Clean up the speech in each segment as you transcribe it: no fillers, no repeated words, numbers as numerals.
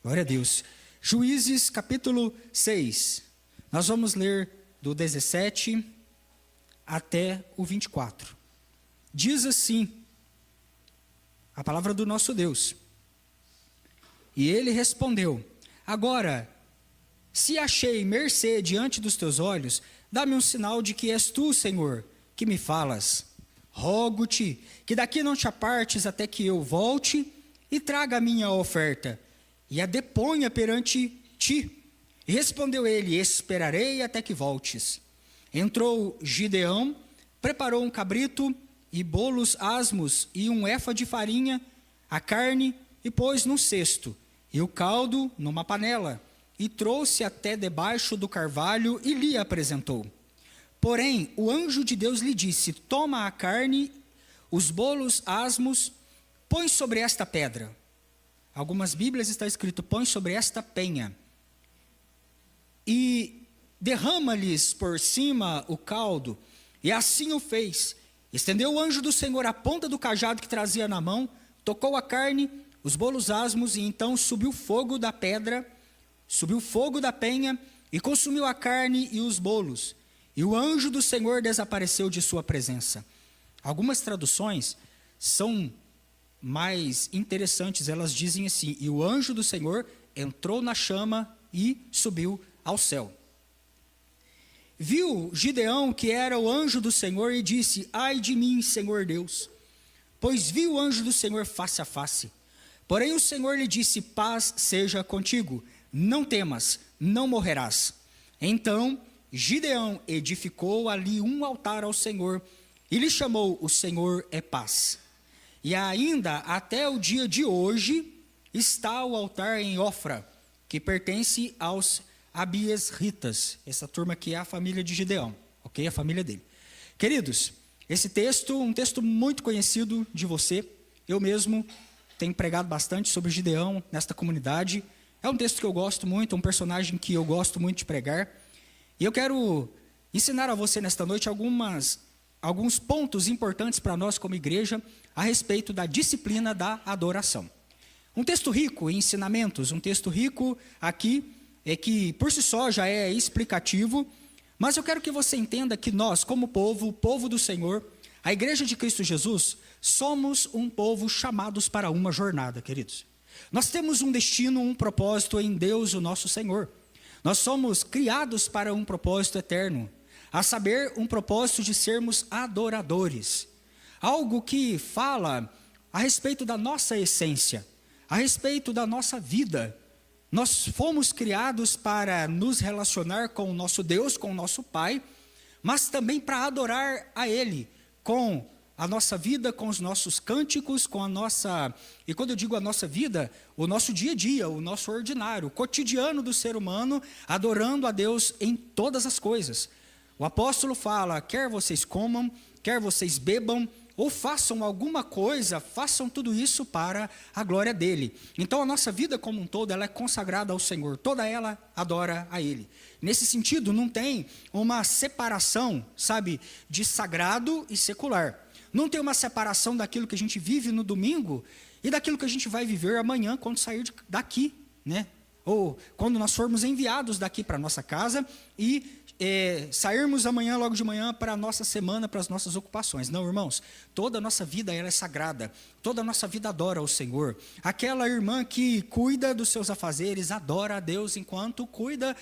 Glória a Deus. Juízes capítulo 6. Nós vamos ler do 17 até o 24. Diz assim a palavra do nosso Deus. E ele respondeu: agora, se achei mercê diante dos teus olhos, dá-me um sinal de que és tu, Senhor, que me falas. Rogo-te que daqui não te apartes até que eu volte e traga a minha oferta, e a deponha perante ti. E respondeu ele: esperarei até que voltes. Entrou Gideão, preparou um cabrito e bolos asmos e um efa de farinha, a carne, e pôs num cesto, e o caldo numa panela, e trouxe até debaixo do carvalho e lhe apresentou. Porém, o anjo de Deus lhe disse: toma a carne, os bolos asmos, põe sobre esta pedra. Algumas Bíblias está escrito: põe sobre esta penha. E derrama-lhes por cima o caldo. E assim o fez. Estendeu o anjo do Senhor a ponta do cajado que trazia na mão, tocou a carne, os bolos asmos, e então subiu fogo da pedra, subiu fogo da penha, e consumiu a carne e os bolos. E o anjo do Senhor desapareceu de sua presença. Algumas traduções são mais interessantes, elas dizem assim: e o anjo do Senhor entrou na chama e subiu ao céu. Viu Gideão que era o anjo do Senhor e disse: ai de mim, Senhor Deus, pois vi o anjo do Senhor face a face. Porém o Senhor lhe disse: paz seja contigo, não temas, não morrerás. Então Gideão edificou ali um altar ao Senhor e lhe chamou: o Senhor é paz. E ainda até o dia de hoje está o altar em Ofra, que pertence aos Abiesritas. Essa turma aqui é a família de Gideão, ok? A família dele. Queridos, esse texto, um texto muito conhecido de você. Eu mesmo tenho pregado bastante sobre Gideão nesta comunidade. É um texto que eu gosto muito, um personagem que eu gosto muito de pregar. E eu quero ensinar a você nesta noite alguns pontos importantes para nós como igreja a respeito da disciplina da adoração. Um texto rico em ensinamentos, um texto rico aqui, que por si só já é explicativo, mas eu quero que você entenda que nós, como povo, o povo do Senhor, a igreja de Cristo Jesus, somos um povo chamados para uma jornada, queridos. Nós temos um destino, um propósito em Deus, o nosso Senhor. Nós somos criados para um propósito eterno, a saber, um propósito de sermos adoradores. Algo que fala a respeito da nossa essência, a respeito da nossa vida. Nós fomos criados para nos relacionar com o nosso Deus, com o nosso Pai, mas também para adorar a Ele, com a nossa vida, com os nossos cânticos, com a nossa... E quando eu digo a nossa vida, o nosso dia a dia, o nosso ordinário, o cotidiano do ser humano, adorando a Deus em todas as coisas. O apóstolo fala: quer vocês comam, quer vocês bebam, ou façam alguma coisa, façam tudo isso para a glória dele. Então a nossa vida como um todo, ela é consagrada ao Senhor, toda ela adora a Ele. Nesse sentido, não tem uma separação, sabe, de sagrado e secular. Não tem uma separação daquilo que a gente vive no domingo e daquilo que a gente vai viver amanhã quando sair daqui, né? Ou quando nós formos enviados daqui para a nossa casa e sairmos amanhã, logo de manhã, para a nossa semana, para as nossas ocupações. Não, irmãos, toda a nossa vida ela é sagrada, toda a nossa vida adora o Senhor. Aquela irmã que cuida dos seus afazeres, adora a Deus enquanto cuida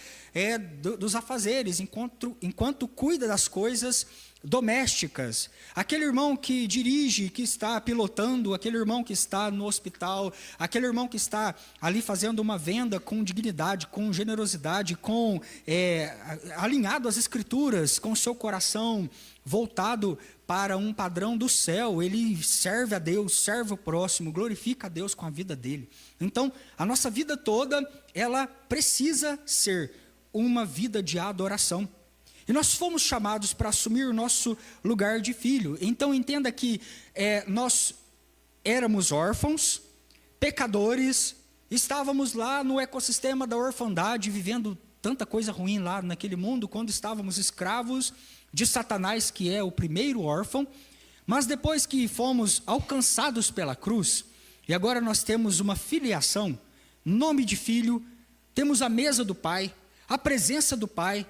dos afazeres, enquanto cuida das coisas domésticas. Aquele irmão que dirige, que está pilotando, aquele irmão que está no hospital, aquele irmão que está ali fazendo uma venda com dignidade, com generosidade, alinhado às Escrituras, com o seu coração voltado para um padrão do céu. Ele serve a Deus, serve o próximo, glorifica a Deus com a vida dele. Então, a nossa vida toda, ela precisa ser uma vida de adoração. E nós fomos chamados para assumir o nosso lugar de filho. Então entenda que nós éramos órfãos, pecadores, estávamos lá no ecossistema da orfandade, vivendo tanta coisa ruim lá naquele mundo, quando estávamos escravos de Satanás, que é o primeiro órfão. Mas depois que fomos alcançados pela cruz, e agora nós temos uma filiação, nome de filho, temos a mesa do Pai, a presença do Pai,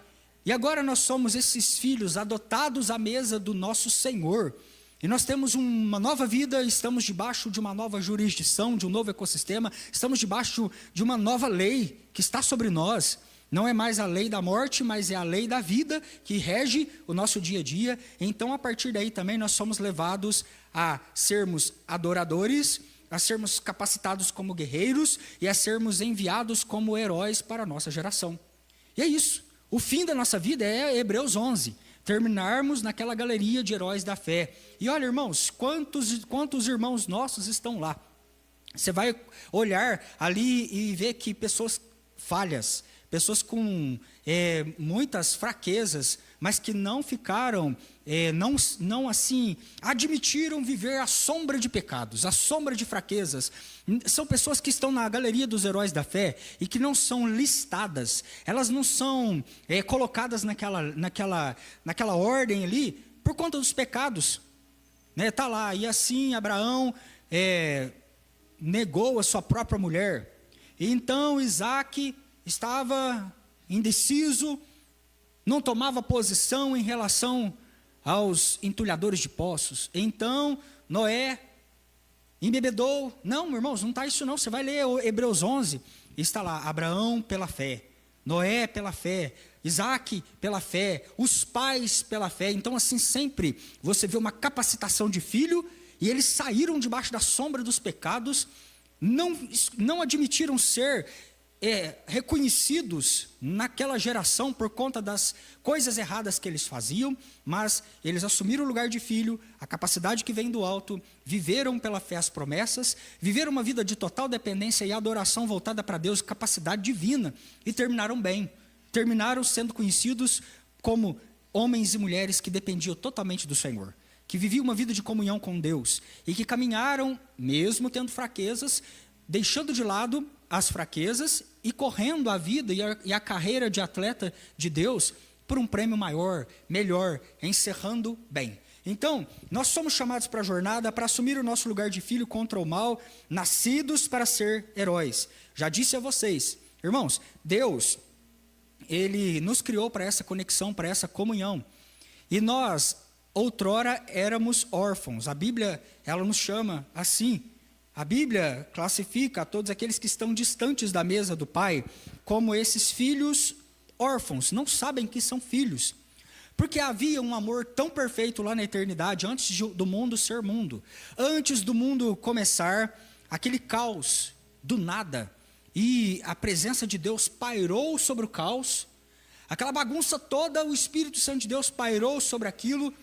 e agora nós somos esses filhos adotados à mesa do nosso Senhor. E nós temos uma nova vida, estamos debaixo de uma nova jurisdição, de um novo ecossistema, estamos debaixo de uma nova lei que está sobre nós. Não é mais a lei da morte, mas é a lei da vida que rege o nosso dia a dia. Então, a partir daí também nós somos levados a sermos adoradores, a sermos capacitados como guerreiros e a sermos enviados como heróis para a nossa geração. E é isso. O fim da nossa vida é Hebreus 11. Terminarmos naquela galeria de heróis da fé. E olha, irmãos, quantos irmãos nossos estão lá? Você vai olhar ali e ver que pessoas falhas, pessoas com muitas fraquezas, mas que não ficaram, não assim, admitiram viver à sombra de pecados, à sombra de fraquezas. São pessoas que estão na galeria dos heróis da fé e que não são listadas, elas não são colocadas naquela ordem ali por conta dos pecados. Está lá, e assim Abraão negou a sua própria mulher. E então Isaac estava indeciso, não tomava posição em relação aos entulhadores de poços. Então Noé embebedou. Não, irmãos, não está isso não. Você vai ler Hebreus 11, está lá, Abraão pela fé, Noé pela fé, Isaac pela fé, os pais pela fé. Então assim sempre você vê uma capacitação de filho, e eles saíram debaixo da sombra dos pecados, não admitiram ser reconhecidos naquela geração por conta das coisas erradas que eles faziam, mas eles assumiram o lugar de filho, a capacidade que vem do alto, viveram pela fé as promessas, viveram uma vida de total dependência e adoração voltada para Deus, capacidade divina, e terminaram bem, terminaram sendo conhecidos como homens e mulheres que dependiam totalmente do Senhor, que viviam uma vida de comunhão com Deus, e que caminharam, mesmo tendo fraquezas, deixando de lado as fraquezas e correndo a vida e a carreira de atleta de Deus por um prêmio maior, melhor, encerrando bem. Então, nós somos chamados para a jornada, para assumir o nosso lugar de filho contra o mal, nascidos para ser heróis. Já disse a vocês, irmãos, Deus, Ele nos criou para essa conexão, para essa comunhão. E nós, outrora, éramos órfãos. A Bíblia, ela nos chama assim. A Bíblia classifica a todos aqueles que estão distantes da mesa do Pai como esses filhos órfãos, não sabem que são filhos. Porque havia um amor tão perfeito lá na eternidade, antes do mundo ser mundo. Antes do mundo começar, aquele caos do nada. E a presença de Deus pairou sobre o caos. Aquela bagunça toda, o Espírito Santo de Deus pairou sobre aquilo,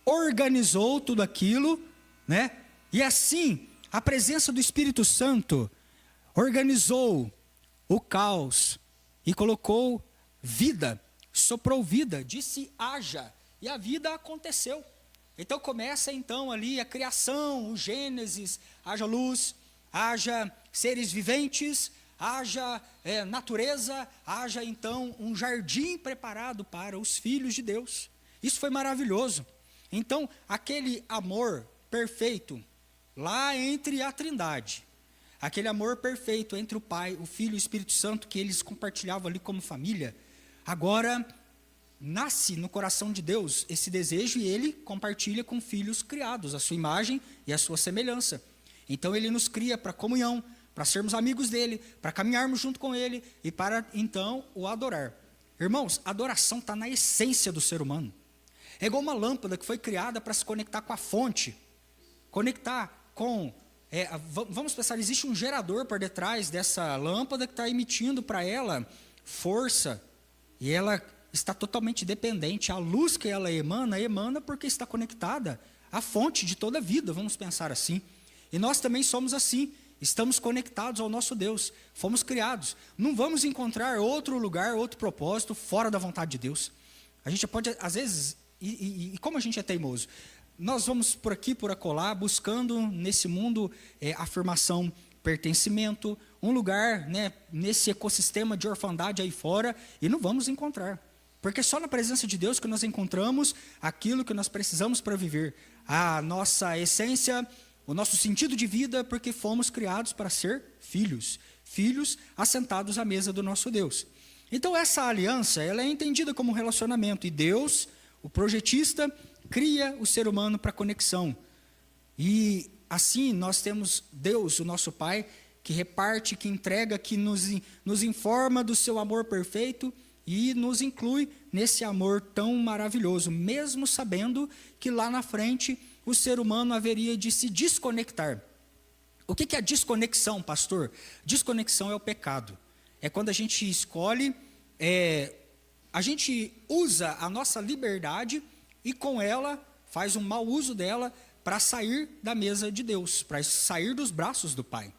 organizou tudo aquilo, né? E assim, a presença do Espírito Santo organizou o caos e colocou vida, soprou vida, disse haja, e a vida aconteceu. Então começa então ali a criação, o Gênesis, haja luz, haja seres viventes, haja natureza, haja então um jardim preparado para os filhos de Deus. Isso foi maravilhoso. Então aquele amor perfeito lá entre a Trindade, aquele amor perfeito entre o Pai, o Filho e o Espírito Santo que eles compartilhavam ali como família, agora nasce no coração de Deus esse desejo, e Ele compartilha com filhos criados, a sua imagem e a sua semelhança. Então Ele nos cria para comunhão, para sermos amigos dEle, para caminharmos junto com Ele e para então o adorar. Irmãos, a adoração está na essência do ser humano. É igual uma lâmpada que foi criada para se conectar com a fonte, conectar com, vamos pensar, existe um gerador por detrás dessa lâmpada que está emitindo para ela força, e ela está totalmente dependente, a luz que ela emana porque está conectada à fonte de toda a vida, vamos pensar assim. E nós também somos assim, estamos conectados ao nosso Deus, fomos criados, não vamos encontrar outro lugar, outro propósito fora da vontade de Deus. A gente pode, às vezes, e como a gente é teimoso, nós vamos por aqui, por acolá, buscando nesse mundo afirmação, pertencimento, um lugar, né, nesse ecossistema de orfandade aí fora, e não vamos encontrar. Porque é só na presença de Deus que nós encontramos aquilo que nós precisamos para viver. A nossa essência, o nosso sentido de vida, porque fomos criados para ser filhos, filhos assentados à mesa do nosso Deus. Então essa aliança, ela é entendida como um relacionamento, e Deus, o projetista, cria o ser humano para conexão. E assim nós temos Deus, o nosso Pai, que reparte, que entrega, que nos informa do seu amor perfeito e nos inclui nesse amor tão maravilhoso, mesmo sabendo que lá na frente o ser humano haveria de se desconectar. O que é a desconexão, pastor? Desconexão é o pecado. É quando a gente escolhe, a gente usa a nossa liberdade e com ela faz um mau uso dela para sair da mesa de Deus, para sair dos braços do Pai.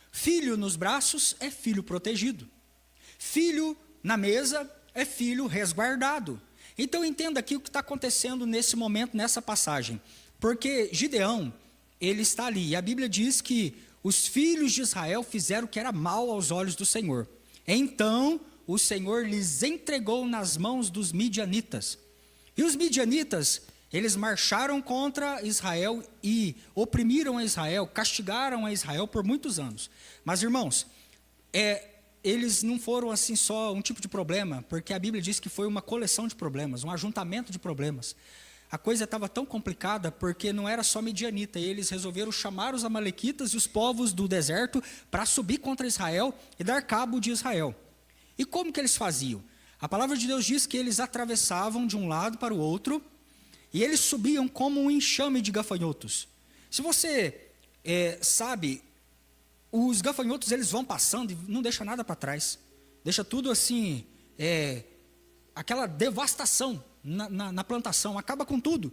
Filho nos braços é filho protegido. Filho na mesa é filho resguardado. Então entenda aqui o que está acontecendo nesse momento, nessa passagem. Porque Gideão, ele está ali, e a Bíblia diz que os filhos de Israel fizeram o que era mal aos olhos do Senhor. Então o Senhor lhes entregou nas mãos dos midianitas. E os midianitas, eles marcharam contra Israel e oprimiram a Israel, castigaram a Israel por muitos anos. Mas, irmãos, eles não foram assim só um tipo de problema, porque a Bíblia diz que foi uma coleção de problemas, um ajuntamento de problemas. A coisa estava tão complicada porque não era só midianita, e eles resolveram chamar os amalequitas e os povos do deserto para subir contra Israel e dar cabo de Israel. E como que eles faziam? A palavra de Deus diz que eles atravessavam de um lado para o outro, e eles subiam como um enxame de gafanhotos. Se você sabe, os gafanhotos eles vão passando e não deixam nada para trás. Deixa tudo assim, aquela devastação na plantação, acaba com tudo.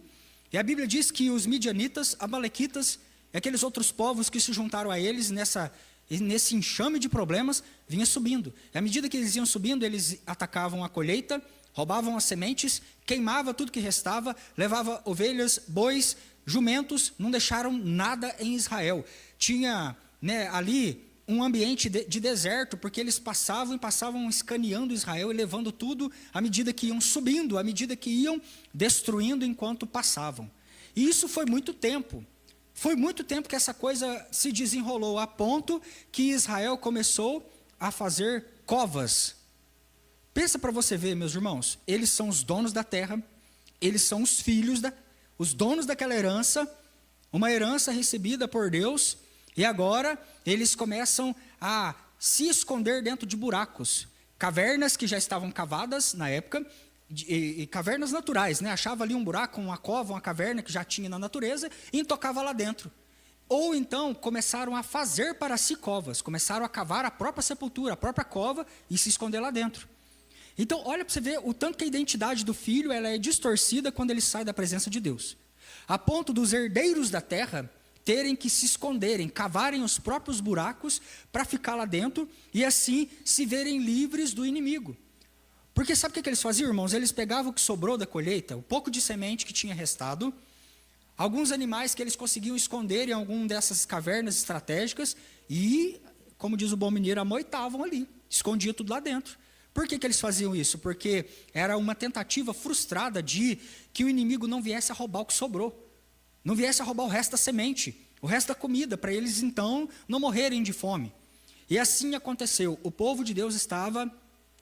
E a Bíblia diz que os midianitas, amalequitas, e aqueles outros povos que se juntaram a eles nesse enxame de problemas, vinha subindo. E à medida que eles iam subindo, eles atacavam a colheita, roubavam as sementes, queimava tudo que restava, levava ovelhas, bois, jumentos, não deixaram nada em Israel. Tinha ali um ambiente de deserto, porque eles passavam escaneando Israel e levando tudo à medida que iam subindo, à medida que iam destruindo enquanto passavam. E isso foi muito tempo. Foi muito tempo que essa coisa se desenrolou, a ponto que Israel começou a fazer covas. Pensa para você ver, meus irmãos, eles são os donos da terra, eles são os filhos, os donos daquela herança, uma herança recebida por Deus, e agora eles começam a se esconder dentro de buracos, cavernas que já estavam cavadas na época, e cavernas naturais, achava ali um buraco, uma cova, uma caverna que já tinha na natureza, e tocava lá dentro. Ou então começaram a fazer para si covas, começaram a cavar a própria sepultura, a própria cova, e se esconder lá dentro. Então, olha para você ver o tanto que a identidade do filho ela é distorcida quando ele sai da presença de Deus. A ponto dos herdeiros da terra terem que se esconderem, cavarem os próprios buracos para ficar lá dentro e assim se verem livres do inimigo. Porque sabe o que eles faziam, irmãos? Eles pegavam o que sobrou da colheita, o pouco de semente que tinha restado, alguns animais que eles conseguiam esconder em alguma dessas cavernas estratégicas e, como diz o bom mineiro, amoitavam ali, escondia tudo lá dentro. Por que eles faziam isso? Porque era uma tentativa frustrada de que o inimigo não viesse a roubar o que sobrou. Não viesse a roubar o resto da semente, o resto da comida, para eles então não morrerem de fome. E assim aconteceu. O povo de Deus estava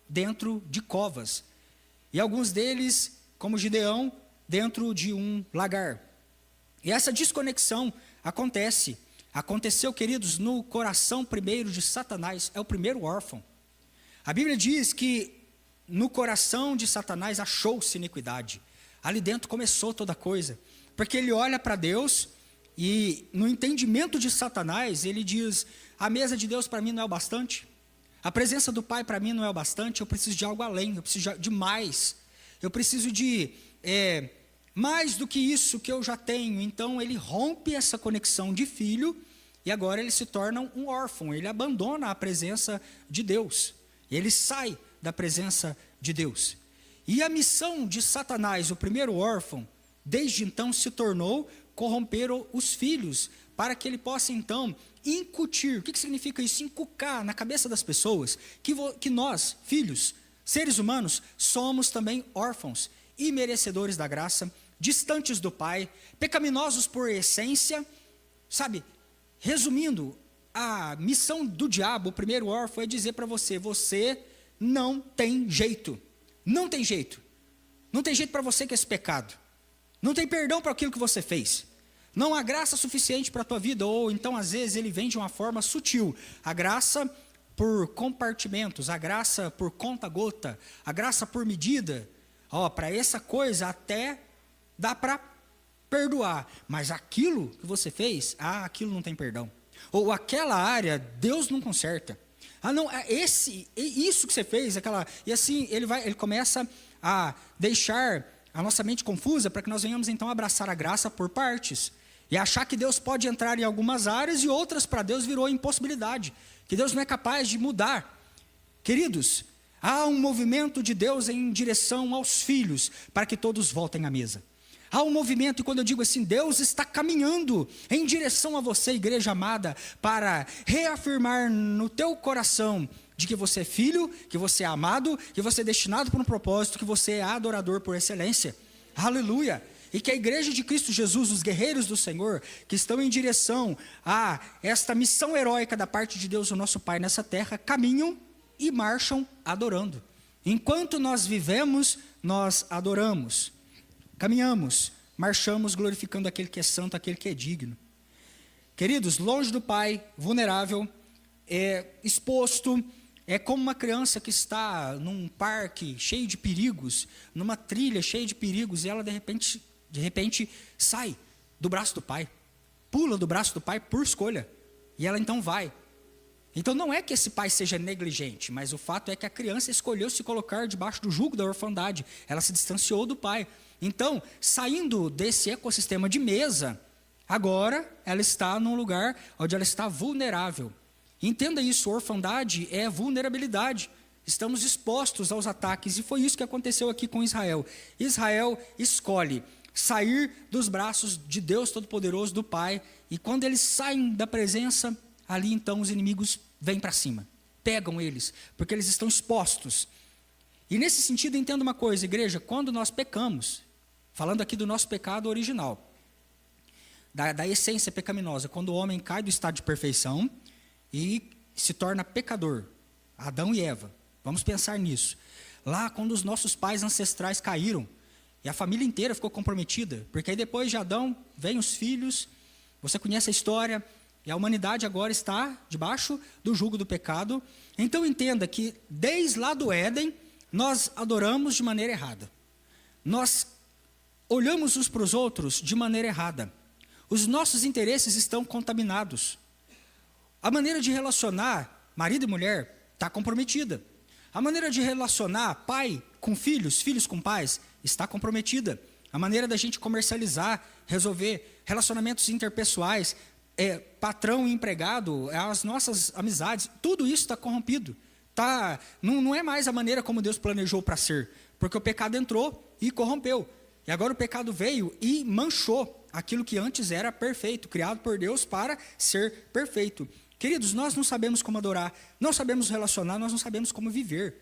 dentro de covas. E alguns deles, como Gideão, dentro de um lagar. E essa desconexão aconteceu, queridos, no coração primeiro de Satanás, é o primeiro órfão. A Bíblia diz que no coração de Satanás achou-se iniquidade. Ali dentro começou toda coisa. Porque ele olha para Deus e no entendimento de Satanás, ele diz, a mesa de Deus para mim não é o bastante. A presença do Pai para mim não é o bastante, eu preciso de algo além, eu preciso de mais. Eu preciso de mais do que isso que eu já tenho. Então ele rompe essa conexão de filho e agora ele se torna um órfão. Ele abandona a presença de Deus. Ele sai da presença de Deus. E a missão de Satanás, o primeiro órfão, desde então se tornou corromper os filhos, para que ele possa então incutir. O que significa isso? Inculcar na cabeça das pessoas que nós, filhos, seres humanos, somos também órfãos, imerecedores da graça, distantes do Pai, pecaminosos por essência, Sabe, resumindo, a missão do diabo, o primeiro órfão, é dizer para você: você não tem jeito. Não tem jeito. Não tem jeito para você com esse pecado. Não tem perdão para aquilo que você fez. Não há graça suficiente para a tua vida. Ou então, às vezes, ele vem de uma forma sutil. A graça por compartimentos, a graça por conta-gota, a graça por medida. Para essa coisa até dá para perdoar. Mas aquilo que você fez, aquilo não tem perdão. Ou aquela área, Deus não conserta. Não, isso que você fez, e assim ele começa a deixar a nossa mente confusa para que nós venhamos então abraçar a graça por partes. E achar que Deus pode entrar em algumas áreas e outras para Deus virou impossibilidade. Que Deus não é capaz de mudar. Queridos, há um movimento de Deus em direção aos filhos, para que todos voltem à mesa. Há um movimento, e quando eu digo assim, Deus está caminhando em direção a você, igreja amada, para reafirmar no teu coração de que você é filho, que você é amado, que você é destinado para um propósito, que você é adorador por excelência. Aleluia! E que a igreja de Cristo Jesus, os guerreiros do Senhor, que estão em direção a esta missão heróica da parte de Deus, o nosso Pai, nessa terra, caminham e marcham adorando. Enquanto nós vivemos, nós adoramos. Caminhamos, marchamos glorificando aquele que é santo, aquele que é digno. Queridos, longe do Pai, vulnerável, exposto, é como uma criança que está num parque cheio de perigos, numa trilha cheia de perigos, e ela de repente sai do braço do pai, pula do braço do pai por escolha, e ela então vai. Então não é que esse pai seja negligente, mas o fato é que a criança escolheu se colocar debaixo do jugo da orfandade, ela se distanciou do pai. Então, saindo desse ecossistema de mesa, agora ela está num lugar onde ela está vulnerável. Entenda isso, orfandade é vulnerabilidade. Estamos expostos aos ataques, e foi isso que aconteceu aqui com Israel. Israel escolhe sair dos braços de Deus Todo-Poderoso, do Pai, e quando eles saem da presença, ali então os inimigos vêm para cima, pegam eles, porque eles estão expostos. E nesse sentido, entenda uma coisa, igreja, quando nós pecamos, falando aqui do nosso pecado original, da essência pecaminosa, quando o homem cai do estado de perfeição e se torna pecador, Adão e Eva, vamos pensar nisso. Lá quando os nossos pais ancestrais caíram, e a família inteira ficou comprometida, porque aí depois de Adão, vem os filhos, você conhece a história, e a humanidade agora está debaixo do jugo do pecado. Então entenda que desde lá do Éden, nós adoramos de maneira errada. Nós olhamos uns para os outros de maneira errada. Os nossos interesses estão contaminados. A maneira de relacionar marido e mulher está comprometida. A maneira de relacionar pai com filhos, filhos com pais, está comprometida. A maneira da gente comercializar, resolver relacionamentos interpessoais, patrão e empregado, as nossas amizades, tudo isso está corrompido. Não é mais a maneira como Deus planejou para ser, porque o pecado entrou e corrompeu. E agora o pecado veio e manchou aquilo que antes era perfeito, criado por Deus para ser perfeito. Queridos, nós não sabemos como adorar, não sabemos relacionar, nós não sabemos como viver.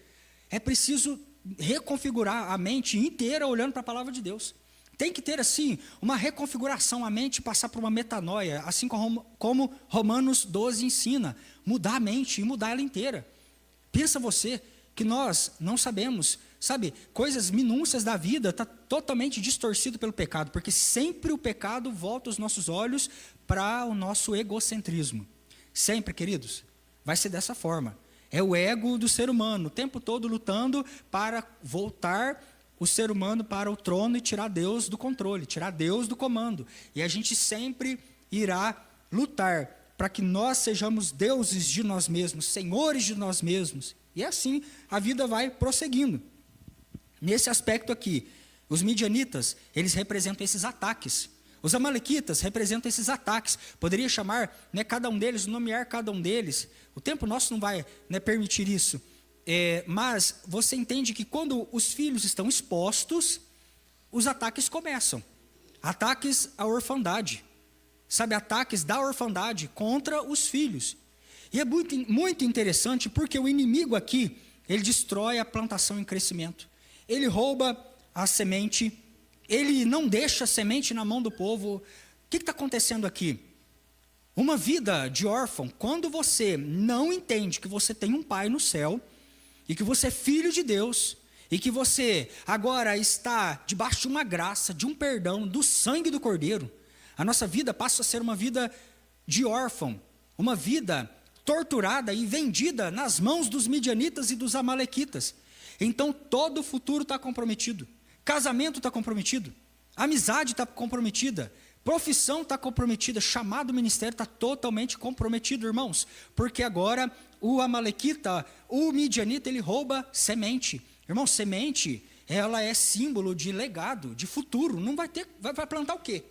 É preciso reconfigurar a mente inteira olhando para a palavra de Deus. Tem que ter, assim, uma reconfiguração, a mente passar por uma metanoia, assim como Romanos 12 ensina, mudar a mente e mudar ela inteira. Pensa você que nós não sabemos, sabe, coisas minúcias da vida está totalmente distorcido pelo pecado, porque sempre o pecado volta os nossos olhos para o nosso egocentrismo. Sempre, queridos, vai ser dessa forma. É o ego do ser humano, o tempo todo lutando para voltar o ser humano para o trono e tirar Deus do controle, tirar Deus do comando. E a gente sempre irá lutar para que nós sejamos deuses de nós mesmos, senhores de nós mesmos. E assim a vida vai prosseguindo. Nesse aspecto aqui, os midianitas, eles representam esses ataques. Os amalequitas representam esses ataques. Poderia chamar, cada um deles, nomear cada um deles. O tempo nosso não vai permitir isso. Mas você entende que quando os filhos estão expostos, os ataques começam. Ataques à orfandade. Sabe, ataques da orfandade contra os filhos. E é muito, muito interessante porque o inimigo aqui, ele destrói a plantação em crescimento. Ele rouba a semente, ele não deixa a semente na mão do povo. O que está acontecendo aqui? Uma vida de órfão, quando você não entende que você tem um pai no céu, e que você é filho de Deus, e que você agora está debaixo de uma graça, de um perdão, do sangue do Cordeiro, a nossa vida passa a ser uma vida de órfão, uma vida torturada e vendida nas mãos dos midianitas e dos amalequitas. Então todo o futuro está comprometido, casamento está comprometido, amizade está comprometida, profissão está comprometida, chamado ministério está totalmente comprometido, irmãos, porque agora o amalequita, o midianita, ele rouba semente. Irmão, semente, ela é símbolo de legado, de futuro. Não vai ter, vai plantar o quê?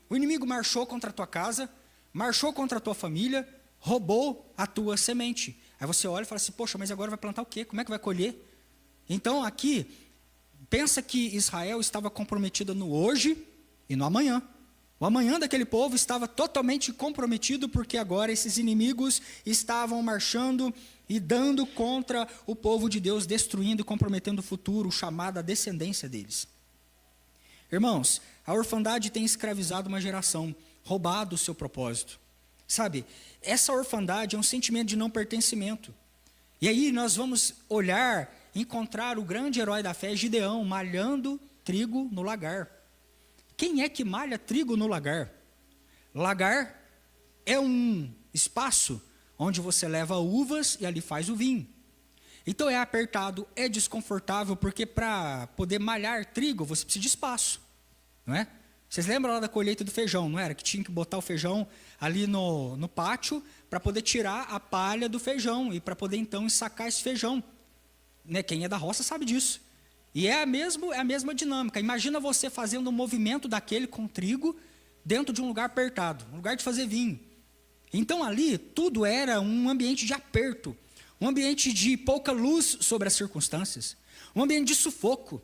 O inimigo marchou contra a tua casa, marchou contra a tua família, roubou a tua semente. Aí você olha e fala assim, poxa, mas agora vai plantar o quê? Como é que vai colher? Então aqui, pensa que Israel estava comprometida no hoje e no amanhã. O amanhã daquele povo estava totalmente comprometido, porque agora esses inimigos estavam marchando e dando contra o povo de Deus, destruindo e comprometendo o futuro, chamado a descendência deles. Irmãos, a orfandade tem escravizado uma geração, roubado o seu propósito. Sabe, essa orfandade é um sentimento de não pertencimento. E aí nós vamos olhar, encontrar o grande herói da fé, Gideão, malhando trigo no lagar. Quem é que malha trigo no lagar? Lagar é um espaço onde você leva uvas e ali faz o vinho. Então é apertado, é desconfortável, porque para poder malhar trigo você precisa de espaço, não é? Vocês lembram lá da colheita do feijão, não era? Que tinha que botar o feijão ali no pátio para poder tirar a palha do feijão e para poder então ensacar esse feijão. Né? Quem é da roça sabe disso. E é a mesma dinâmica. Imagina você fazendo um movimento daquele com trigo dentro de um lugar apertado, um lugar de fazer vinho. Então ali tudo era um ambiente de aperto, um ambiente de pouca luz sobre as circunstâncias, um ambiente de sufoco.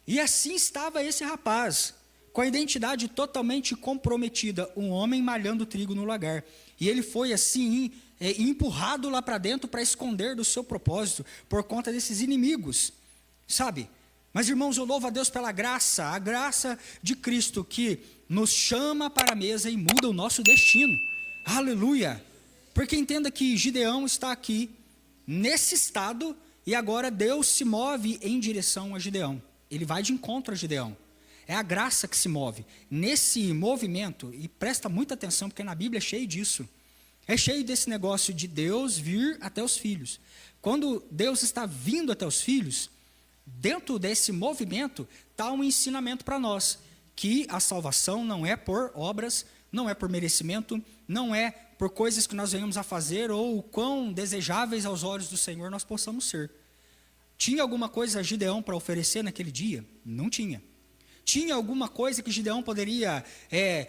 E assim estava esse rapaz, com a identidade totalmente comprometida, um homem malhando trigo no lagar. E ele foi assim empurrado lá para dentro para esconder do seu propósito por conta desses inimigos, sabe? Mas, irmãos, eu louvo a Deus pela graça, a graça de Cristo que nos chama para a mesa e muda o nosso destino. Aleluia! Porque entenda que Gideão está aqui, nesse estado, e agora Deus se move em direção a Gideão. Ele vai de encontro a Gideão. É a graça que se move. Nesse movimento, e presta muita atenção, porque na Bíblia é cheio disso. É cheio desse negócio de Deus vir até os filhos. Quando Deus está vindo até os filhos, dentro desse movimento está um ensinamento para nós, que a salvação não é por obras, não é por merecimento, não é por coisas que nós venhamos a fazer ou o quão desejáveis aos olhos do Senhor nós possamos ser. Tinha alguma coisa Gideão para oferecer naquele dia? Não tinha. Tinha alguma coisa que Gideão poderia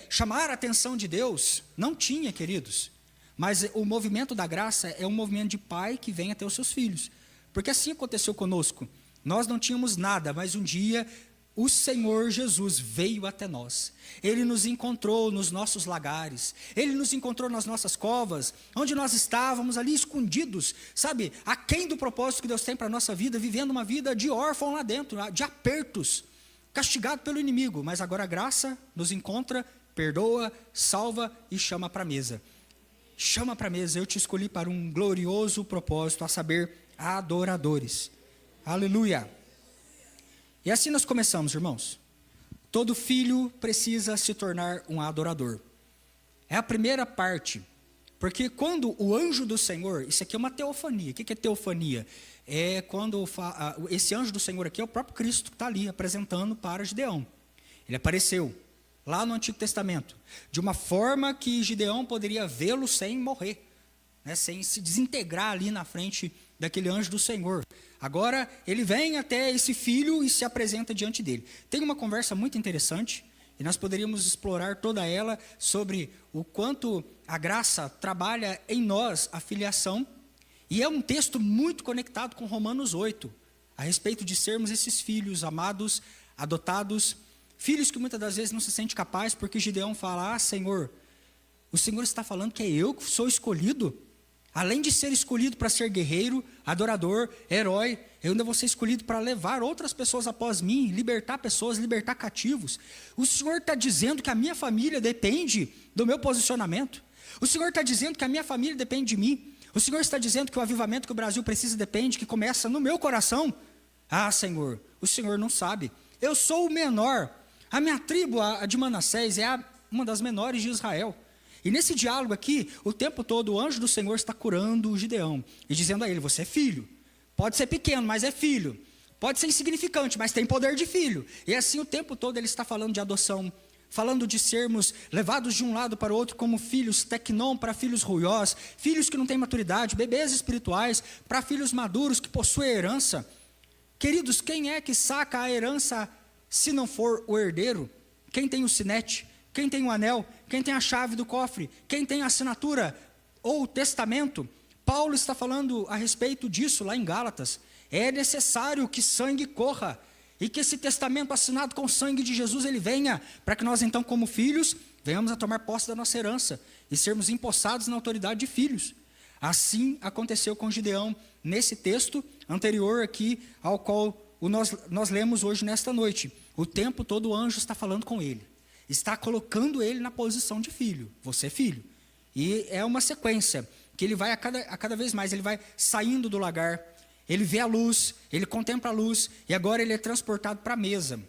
chamar a atenção de Deus? Não tinha, queridos. Mas o movimento da graça é um movimento de pai que vem até os seus filhos. Porque assim aconteceu conosco. Nós não tínhamos nada, mas um dia o Senhor Jesus veio até nós. Ele nos encontrou nos nossos lagares. Ele nos encontrou nas nossas covas, onde nós estávamos ali escondidos, sabe? Aquém do propósito que Deus tem para a nossa vida, vivendo uma vida de órfão lá dentro, de apertos, castigado pelo inimigo. Mas agora a graça nos encontra, perdoa, salva e chama para a mesa. Chama para a mesa, eu te escolhi para um glorioso propósito, a saber, adoradores. Aleluia. E assim nós começamos, irmãos. Todo filho precisa se tornar um adorador. É a primeira parte. Porque quando o anjo do Senhor, isso aqui é uma teofania. O que é teofania? É quando esse anjo do Senhor aqui é o próprio Cristo que está ali apresentando para Gideão. Ele apareceu lá no Antigo Testamento, de uma forma que Gideão poderia vê-lo sem morrer, né, sem se desintegrar ali na frente daquele anjo do Senhor. Agora ele vem até esse filho e se apresenta diante dele. Tem uma conversa muito interessante, e nós poderíamos explorar toda ela sobre o quanto a graça trabalha em nós a filiação, e é um texto muito conectado com Romanos 8, a respeito de sermos esses filhos amados, adotados, filhos que muitas das vezes não se sente capaz, porque Gideão fala, Senhor, o Senhor está falando que é eu que sou escolhido? Além de ser escolhido para ser guerreiro, adorador, herói, eu ainda vou ser escolhido para levar outras pessoas após mim, libertar pessoas, libertar cativos. O Senhor está dizendo que a minha família depende do meu posicionamento. O Senhor está dizendo que a minha família depende de mim. O Senhor está dizendo que o avivamento que o Brasil precisa depende, que começa no meu coração. Ah, Senhor, o Senhor não sabe. Eu sou o menor. A minha tribo, a de Manassés, é uma das menores de Israel. E nesse diálogo aqui, o tempo todo, o anjo do Senhor está curando o Gideão. E dizendo a ele, você é filho. Pode ser pequeno, mas é filho. Pode ser insignificante, mas tem poder de filho. E assim o tempo todo ele está falando de adoção, falando de sermos levados de um lado para o outro como filhos tecnon para filhos ruiós, filhos que não têm maturidade, bebês espirituais, para filhos maduros que possuem herança. Queridos, quem é que saca a herança se não for o herdeiro? Quem tem o sinete? Quem tem o anel? Quem tem a chave do cofre? Quem tem a assinatura ou o testamento? Paulo está falando a respeito disso lá em Gálatas. É necessário que sangue corra e que esse testamento assinado com o sangue de Jesus ele venha, para que nós então como filhos venhamos a tomar posse da nossa herança e sermos empossados na autoridade de filhos. Assim aconteceu com Gideão nesse texto anterior aqui ao qual nós lemos hoje nesta noite. O tempo todo o anjo está falando com ele, está colocando ele na posição de filho. Você é filho. E é uma sequência que ele vai a cada vez mais, ele vai saindo do lagar. Ele vê a luz, ele contempla a luz, e agora ele é transportado para a mesa.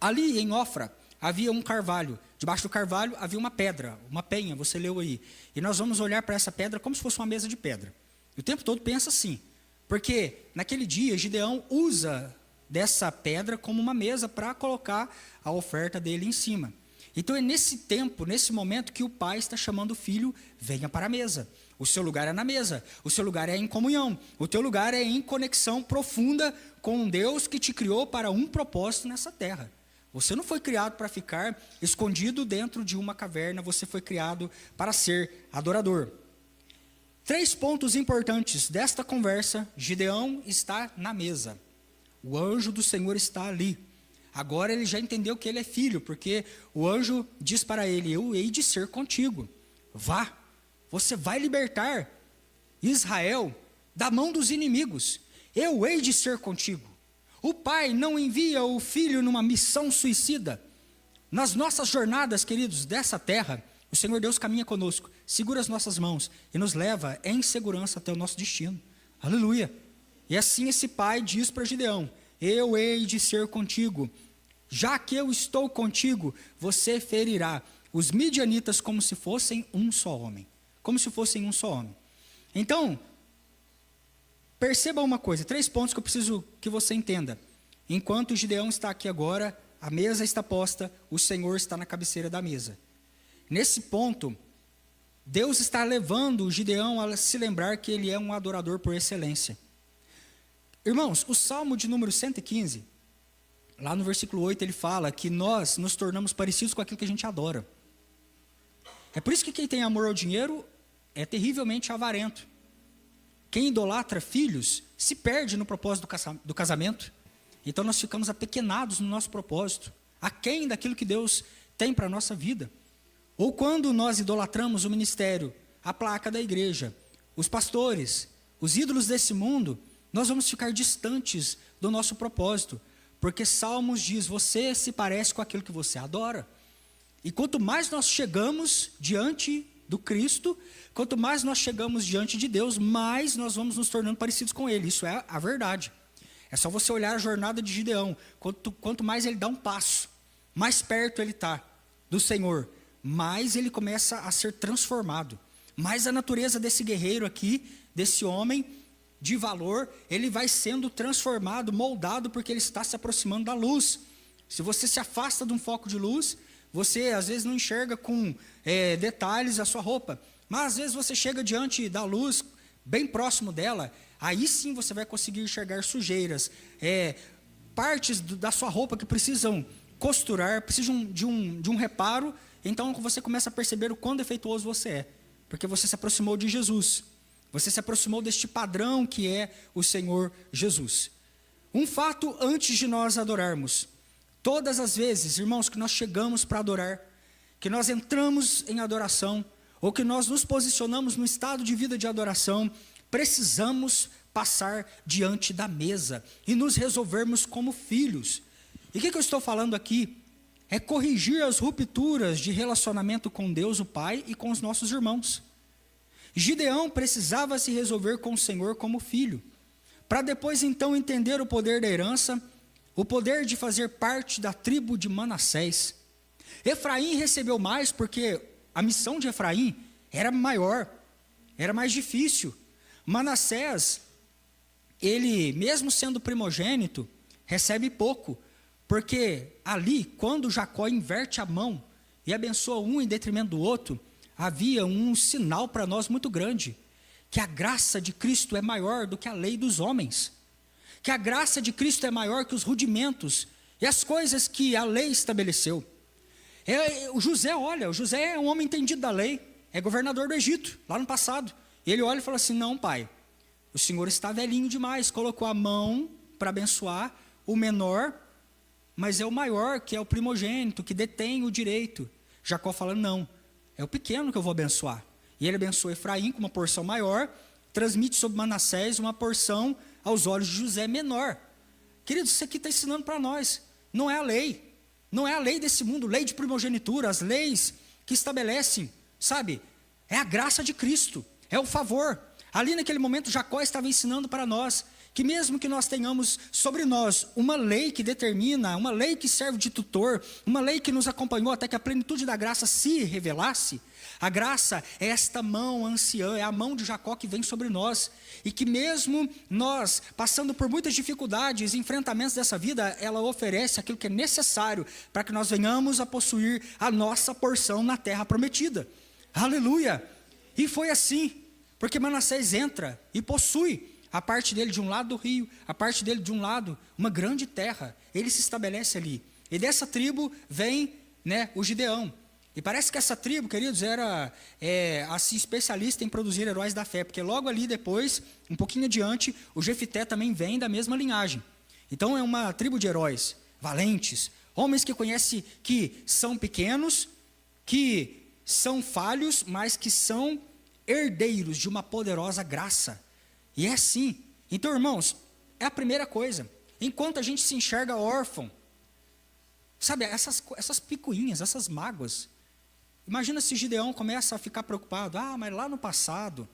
Ali em Ofra, havia um carvalho. Debaixo do carvalho havia uma pedra, uma penha, você leu aí. E nós vamos olhar para essa pedra como se fosse uma mesa de pedra. E o tempo todo pensa assim, porque naquele dia Gideão usa dessa pedra como uma mesa para colocar a oferta dele em cima. Então é nesse tempo, nesse momento que o pai está chamando o filho, venha para a mesa. O seu lugar é na mesa, o seu lugar é em comunhão, o teu lugar é em conexão profunda com um Deus que te criou para um propósito nessa terra. Você não foi criado para ficar escondido dentro de uma caverna, você foi criado para ser adorador. 3 pontos importantes desta conversa: Gideão está na mesa, o anjo do Senhor está ali. Agora ele já entendeu que ele é filho, porque o anjo diz para ele, eu hei de ser contigo, vá. Você vai libertar Israel da mão dos inimigos. Eu hei de ser contigo. O pai não envia o filho numa missão suicida. Nas nossas jornadas, queridos, dessa terra, o Senhor Deus caminha conosco, segura as nossas mãos e nos leva em segurança até o nosso destino. Aleluia. E assim esse pai diz para Gideão, eu hei de ser contigo. Já que eu estou contigo, você ferirá os midianitas como se fossem um só homem. Como se fossem um só homem. Então, perceba uma coisa, 3 pontos que eu preciso que você entenda. Enquanto Gideão está aqui agora, a mesa está posta, o Senhor está na cabeceira da mesa. Nesse ponto, Deus está levando o Gideão a se lembrar que ele é um adorador por excelência. Irmãos, o Salmo de número 115, lá no versículo 8, ele fala que nós nos tornamos parecidos com aquilo que a gente adora. É por isso que quem tem amor ao dinheiro é terrivelmente avarento. Quem idolatra filhos se perde no propósito do casamento. Então nós ficamos apequenados no nosso propósito, aquém daquilo que Deus tem para a nossa vida. Ou quando nós idolatramos o ministério, a placa da igreja, os pastores, os ídolos desse mundo, nós vamos ficar distantes do nosso propósito. Porque Salmos diz, você se parece com aquilo que você adora. E quanto mais nós chegamos diante do Cristo, quanto mais nós chegamos diante de Deus, mais nós vamos nos tornando parecidos com Ele. Isso é a verdade. É só você olhar a jornada de Gideão. Quanto mais ele dá um passo, mais perto ele está do Senhor, mais ele começa a ser transformado. Mais a natureza desse guerreiro aqui, desse homem de valor, ele vai sendo transformado, moldado, porque ele está se aproximando da luz. Se você se afasta de um foco de luz, você às vezes não enxerga com detalhes a sua roupa, mas às vezes você chega diante da luz, bem próximo dela, aí sim você vai conseguir enxergar sujeiras, partes da sua roupa que precisam costurar, precisam de um reparo. Então você começa a perceber o quão defeituoso você é, porque você se aproximou de Jesus, você se aproximou deste padrão que é o Senhor Jesus. Um fato antes de nós adorarmos: todas as vezes, irmãos, que nós chegamos para adorar, que nós entramos em adoração, ou que nós nos posicionamos no estado de vida de adoração, precisamos passar diante da mesa e nos resolvermos como filhos. E o que eu estou falando aqui? é corrigir as rupturas de relacionamento com Deus, o Pai, e com os nossos irmãos. Gideão precisava se resolver com o Senhor como filho, para depois então entender o poder da herança, o poder de fazer parte da tribo de Manassés. Efraim recebeu mais porque a missão de Efraim era maior, era mais difícil. Manassés, ele, mesmo sendo primogênito, recebe pouco, porque ali, quando Jacó inverte a mão e abençoa um em detrimento do outro, havia um sinal para nós muito grande, que a graça de Cristo é maior do que a lei dos homens, que a graça de Cristo é maior que os rudimentos e as coisas que a lei estabeleceu. O José é um homem entendido da lei, é governador do Egito, lá no passado. E ele olha e fala assim: não, pai, o senhor está velhinho demais, colocou a mão para abençoar o menor, mas é o maior, que é o primogênito, que detém o direito. Jacó fala: não, é o pequeno que eu vou abençoar. E ele abençoa Efraim com uma porção maior, transmite sobre Manassés uma porção aos olhos de José menor. Queridos, isso aqui está ensinando para nós, não é a lei, não é a lei desse mundo, lei de primogenitura, as leis que estabelecem, sabe, é a graça de Cristo, é o favor. Ali naquele momento Jacó estava ensinando para nós, que mesmo que nós tenhamos sobre nós uma lei que determina, uma lei que serve de tutor, uma lei que nos acompanhou até que a plenitude da graça se revelasse, a graça é esta mão anciã, é a mão de Jacó que vem sobre nós, e que mesmo nós passando por muitas dificuldades, enfrentamentos dessa vida, ela oferece aquilo que é necessário para que nós venhamos a possuir a nossa porção na terra prometida. Aleluia! E foi assim, porque Manassés entra e possui a parte dele de um lado do rio, a parte dele de um lado, uma grande terra. Ele se estabelece ali. E dessa tribo vem, o Gideão. E parece que essa tribo, queridos, era assim, especialista em produzir heróis da fé, porque logo ali depois, um pouquinho adiante, o Jefité também vem da mesma linhagem. Então é uma tribo de heróis, valentes, homens que conhecem que são pequenos, que são falhos, mas que são herdeiros de uma poderosa graça. E é assim. Então, irmãos, é a primeira coisa. Enquanto a gente se enxerga órfão, sabe, essas picuinhas, essas mágoas. Imagina se Gideão começa a ficar preocupado. Mas lá no passado,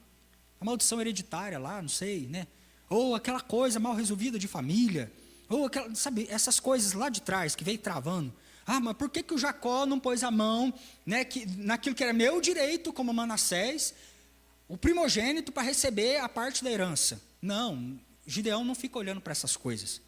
a maldição hereditária lá, não sei, ou aquela coisa mal resolvida de família, ou aquela, sabe, essas coisas lá de trás que veio travando. Mas por que o Jacó não pôs a mão, naquilo que era meu direito como Manassés, o primogênito, para receber a parte da herança? Não, Gideão não fica olhando para essas coisas.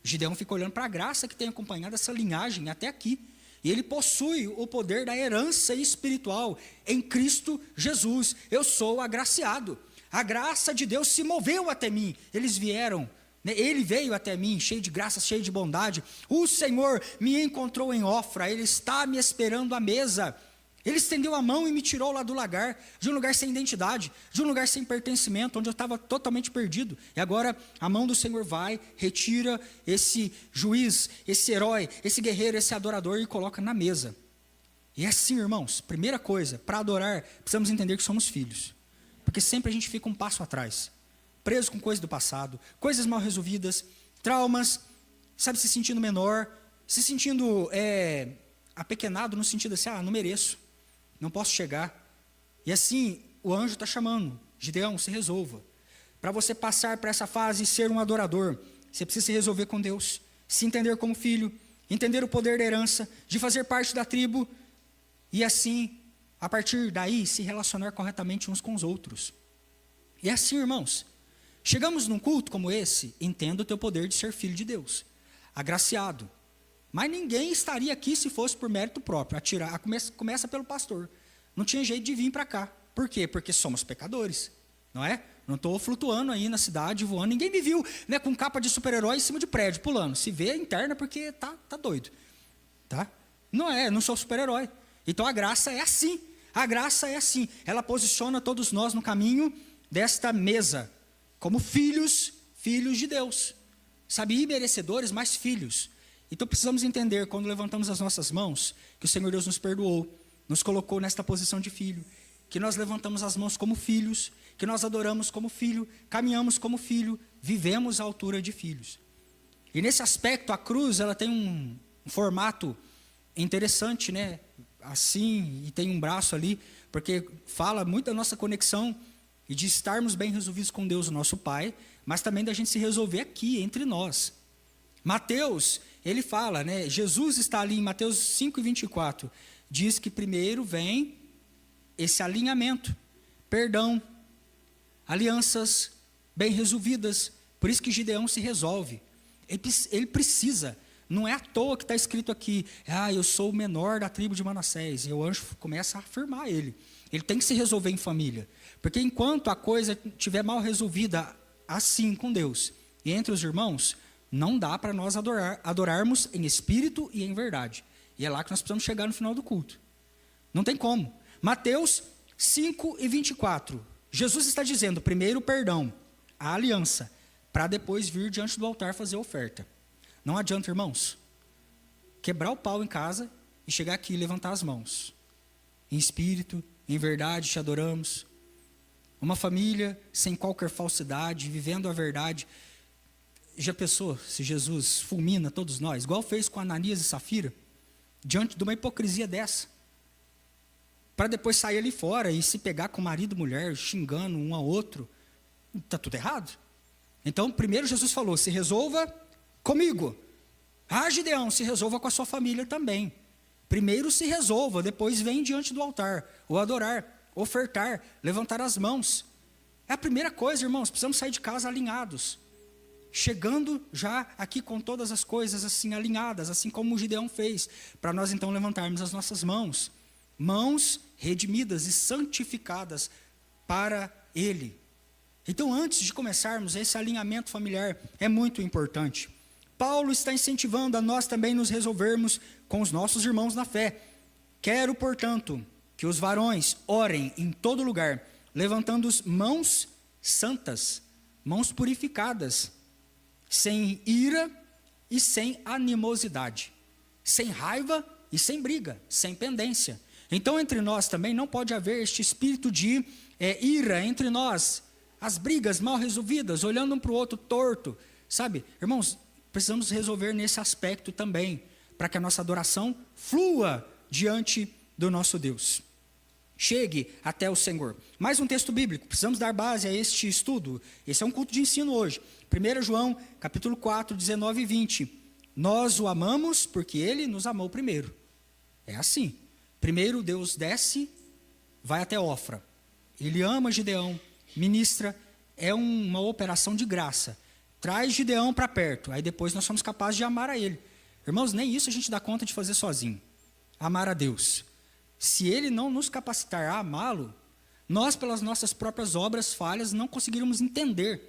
Gideão fica olhando para a graça que tem acompanhado essa linhagem até aqui. E ele possui o poder da herança espiritual em Cristo Jesus. Eu sou agraciado. A graça de Deus se moveu até mim. Eles vieram, ele veio até mim, cheio de graça, cheio de bondade. O Senhor me encontrou em Ofra, Ele está me esperando à mesa. Ele estendeu a mão e me tirou lá do lugar, de um lugar sem identidade, de um lugar sem pertencimento, onde eu estava totalmente perdido. E agora a mão do Senhor vai, retira esse juiz, esse herói, esse guerreiro, esse adorador e coloca na mesa. E é assim, irmãos, primeira coisa, para adorar, precisamos entender que somos filhos. Porque sempre a gente fica um passo atrás, preso com coisas do passado, coisas mal resolvidas, traumas, sabe, se sentindo menor, se sentindo apequenado no sentido assim, não mereço. Não posso chegar. E assim, o anjo está chamando: Gideão, se resolva. Para você passar para essa fase e ser um adorador, você precisa se resolver com Deus, se entender como filho, entender o poder da herança, de fazer parte da tribo, e assim, a partir daí, se relacionar corretamente uns com os outros. E assim, irmãos, chegamos num culto como esse, entenda o teu poder de ser filho de Deus, agraciado. Mas ninguém estaria aqui se fosse por mérito próprio. Começa pelo pastor. Não tinha jeito de vir para cá. Por quê? Porque somos pecadores, não é? Não estou flutuando aí na cidade, voando. Ninguém me viu, com capa de super-herói em cima de prédio, pulando. Se vê interna porque tá doido. Tá? Não sou super-herói. Então a graça é assim. A graça é assim. Ela posiciona todos nós no caminho desta mesa, como filhos de Deus. Sabe, imerecedores, mas filhos. Então precisamos entender, quando levantamos as nossas mãos, que o Senhor Deus nos perdoou, nos colocou nesta posição de filho, que nós levantamos as mãos como filhos, que nós adoramos como filho, caminhamos como filho, vivemos à altura de filhos. E nesse aspecto, a cruz, ela tem um formato É interessante, né? Assim, e tem um braço ali, porque fala muito da nossa conexão e de estarmos bem resolvidos com Deus, o nosso Pai, mas também da gente se resolver aqui, entre nós. Mateus, ele fala, né? Jesus está ali em Mateus 5:24, diz que primeiro vem esse alinhamento, perdão, alianças bem resolvidas. Por isso que Gideão se resolve. Ele precisa. Não é à toa que está escrito aqui, eu sou o menor da tribo de Manassés. E o anjo começa a afirmar ele. Ele tem que se resolver em família. Porque enquanto a coisa estiver mal resolvida assim com Deus e entre os irmãos, não dá para nós adorarmos em espírito e em verdade. E é lá que nós precisamos chegar no final do culto. Não tem como. Mateus 5:24. Jesus está dizendo, primeiro o perdão, a aliança, para depois vir diante do altar fazer a oferta. Não adianta, irmãos, quebrar o pau em casa e chegar aqui e levantar as mãos. Em espírito, em verdade, te adoramos. Uma família sem qualquer falsidade, vivendo a verdade. Já pensou se Jesus fulmina todos nós, igual fez com Ananias e Safira, diante de uma hipocrisia dessa? Para depois sair ali fora e se pegar com marido e mulher, xingando um ao outro. Está tudo errado. Então, primeiro Jesus falou, se resolva comigo. Gideão, se resolva com a sua família também. Primeiro se resolva, depois vem diante do altar, ou adorar, ofertar, levantar as mãos. É a primeira coisa, irmãos, precisamos sair de casa alinhados. Chegando já aqui com todas as coisas assim alinhadas, assim como o Gideão fez, para nós então levantarmos as nossas mãos. Mãos redimidas e santificadas para Ele. Então, antes de começarmos, esse alinhamento familiar é muito importante. Paulo está incentivando a nós também nos resolvermos com os nossos irmãos na fé. Quero, portanto, que os varões orem em todo lugar, levantando mãos santas, mãos purificadas, sem ira e sem animosidade, sem raiva e sem briga, sem pendência. Então, entre nós também não pode haver este espírito de ira entre nós, as brigas mal resolvidas, olhando um para o outro torto, sabe? Irmãos, precisamos resolver nesse aspecto também, para que a nossa adoração flua diante do nosso Deus. Chegue até o Senhor. Mais um texto bíblico, precisamos dar base a este estudo. Esse é um culto de ensino hoje. 1 João, capítulo 4, 19 e 20. Nós o amamos porque Ele nos amou primeiro. É assim. Primeiro Deus desce, vai até Ofra. Ele ama Gideão, ministra, é uma operação de graça. Traz Gideão para perto, aí depois nós somos capazes de amar a Ele. Irmãos, nem isso a gente dá conta de fazer sozinho. Amar a Deus. Se Ele não nos capacitar a amá-lo, nós pelas nossas próprias obras falhas não conseguiríamos entender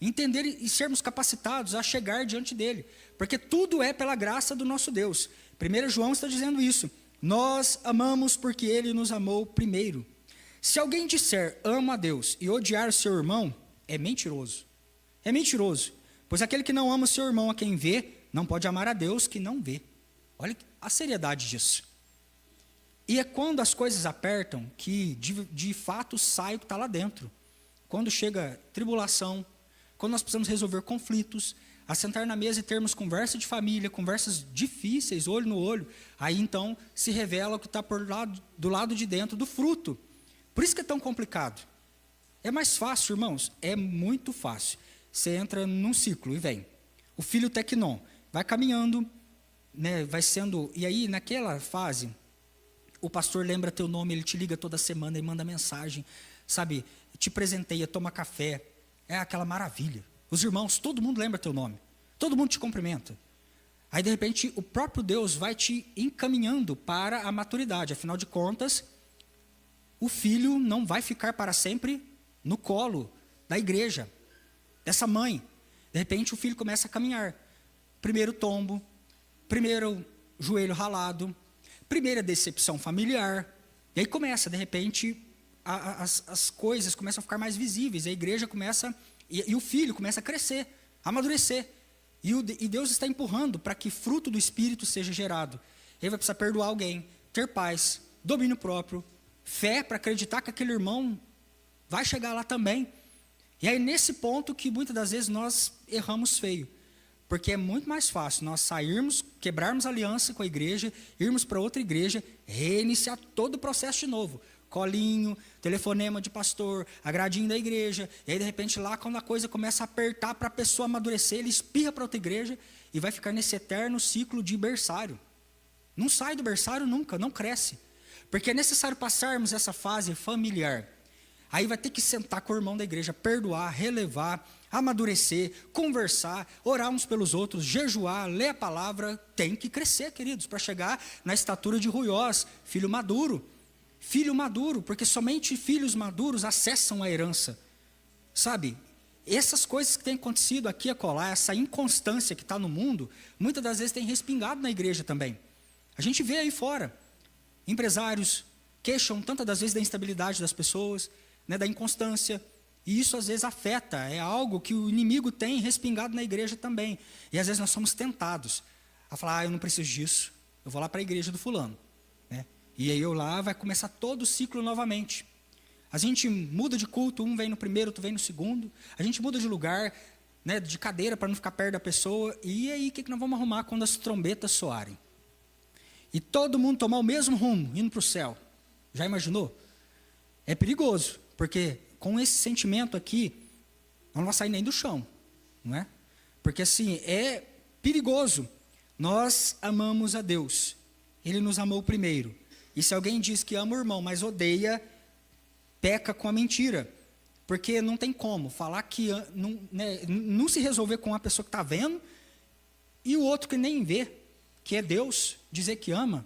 e sermos capacitados a chegar diante dEle. Porque tudo é pela graça do nosso Deus. 1 João está dizendo isso. Nós amamos porque Ele nos amou primeiro. Se alguém disser ama a Deus e odiar o seu irmão, é mentiroso. É mentiroso, pois aquele que não ama o seu irmão a quem vê, não pode amar a Deus que não vê. Olha a seriedade disso. E é quando as coisas apertam que de fato sai o que está lá dentro. Quando chega tribulação, quando nós precisamos resolver conflitos, assentar na mesa e termos conversa de família, conversas difíceis, olho no olho, aí então se revela o que está do lado de dentro do fruto. Por isso que é tão complicado. É mais fácil, irmãos, é muito fácil. Você entra num ciclo e vem. O filho tecnon vai caminhando, né, vai sendo... E aí, naquela fase, o pastor lembra teu nome, ele te liga toda semana e manda mensagem, sabe? Te presenteia, toma café. É aquela maravilha. Os irmãos, todo mundo lembra teu nome. Todo mundo te cumprimenta. Aí, de repente, o próprio Deus vai te encaminhando para a maturidade. Afinal de contas, o filho não vai ficar para sempre no colo da igreja, dessa mãe. De repente, o filho começa a caminhar. Primeiro tombo, primeiro joelho ralado, primeira decepção familiar. E aí começa, de repente, as coisas começam a ficar mais visíveis. A igreja começa, e o filho começa a crescer, a amadurecer. E Deus está empurrando para que fruto do Espírito seja gerado. Ele vai precisar perdoar alguém, ter paz, domínio próprio, fé para acreditar que aquele irmão vai chegar lá também. E aí nesse ponto que muitas das vezes nós erramos feio. Porque é muito mais fácil nós sairmos, quebrarmos aliança com a igreja, irmos para outra igreja, reiniciar todo o processo de novo. Colinho, telefonema de pastor, agradinho da igreja. E aí, de repente, lá, quando a coisa começa a apertar para a pessoa amadurecer, ele espirra para outra igreja e vai ficar nesse eterno ciclo de berçário. Não sai do berçário nunca, não cresce. Porque é necessário passarmos essa fase familiar. Aí vai ter que sentar com o irmão da igreja, perdoar, relevar, amadurecer, conversar, orar uns pelos outros, jejuar, ler a palavra. Tem que crescer, queridos, para chegar na estatura de Ruiós, filho maduro. Filho maduro, porque somente filhos maduros acessam a herança. Sabe, essas coisas que têm acontecido aqui e acolá, essa inconstância que está no mundo, muitas das vezes tem respingado na igreja também. A gente vê aí fora, empresários queixam tantas das vezes da instabilidade das pessoas, né, da inconstância, e isso às vezes afeta, é algo que o inimigo tem respingado na igreja também. E às vezes nós somos tentados a falar, eu não preciso disso, eu vou lá para a igreja do fulano. Né? E aí eu lá vai começar todo o ciclo novamente. A gente muda de culto, um vem no primeiro, outro vem no segundo. A gente muda de lugar, né, de cadeira para não ficar perto da pessoa. E aí o que nós vamos arrumar quando as trombetas soarem? E todo mundo tomar o mesmo rumo, indo para o céu. Já imaginou? É perigoso, porque com esse sentimento aqui, nós não vamos sair nem do chão. Não é? Porque assim, é perigoso. Nós amamos a Deus. Ele nos amou primeiro. E se alguém diz que ama o irmão, mas odeia, peca com a mentira. Porque não tem como falar que não, né, não se resolver com uma pessoa que está vendo, e o outro que nem vê, que é Deus, dizer que ama,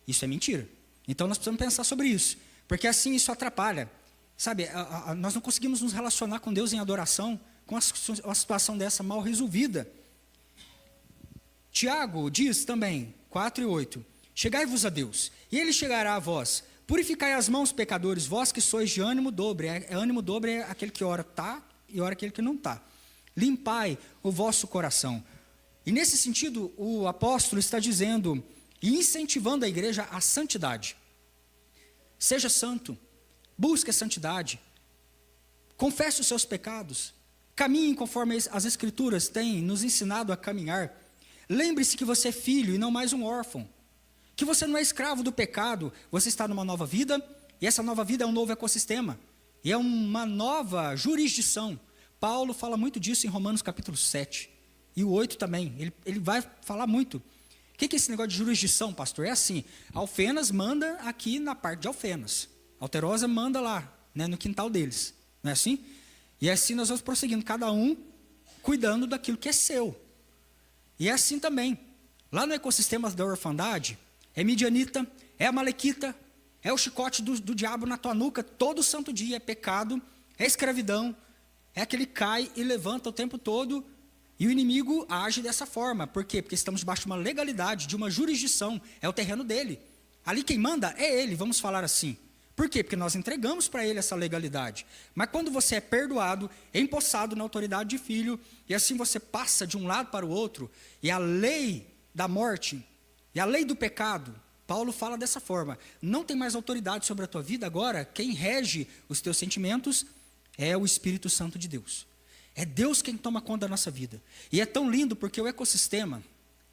isso é mentira. Então nós precisamos pensar sobre isso, porque assim isso atrapalha. Sabe, nós não conseguimos nos relacionar com Deus em adoração, com uma situação dessa mal resolvida. Tiago diz também, 4 e 8, chegai-vos a Deus, e Ele chegará a vós. Purificai as mãos, pecadores, vós que sois de ânimo dobre. Ânimo dobre é aquele que ora está e ora aquele que não está. Limpai o vosso coração. E nesse sentido, o apóstolo está dizendo e incentivando a igreja à santidade. Seja santo, busque a santidade, confesse os seus pecados, caminhe conforme as Escrituras têm nos ensinado a caminhar. Lembre-se que você é filho e não mais um órfão. Que você não é escravo do pecado, você está numa nova vida, e essa nova vida é um novo ecossistema, e é uma nova jurisdição. Paulo fala muito disso em Romanos capítulo 7, e o 8 também, ele vai falar muito. O que é esse negócio de jurisdição, pastor? É assim, Alfenas manda aqui na parte de Alfenas, Alterosa manda lá, né, no quintal deles, não é assim? E assim nós vamos prosseguindo, cada um cuidando daquilo que é seu. E é assim também, lá no ecossistema da orfandade, é midianita, é amalequita, é o chicote do diabo na tua nuca, todo santo dia, é pecado, é escravidão, é aquele que cai e levanta o tempo todo, e o inimigo age dessa forma. Por quê? Porque estamos debaixo de uma legalidade, de uma jurisdição, é o terreno dele. Ali quem manda é ele, vamos falar assim. Por quê? Porque nós entregamos para ele essa legalidade. Mas quando você é perdoado, empossado na autoridade de filho, e assim você passa de um lado para o outro, e a lei da morte, e a lei do pecado, Paulo fala dessa forma, não tem mais autoridade sobre a tua vida agora, quem rege os teus sentimentos é o Espírito Santo de Deus. É Deus quem toma conta da nossa vida. E é tão lindo porque o ecossistema,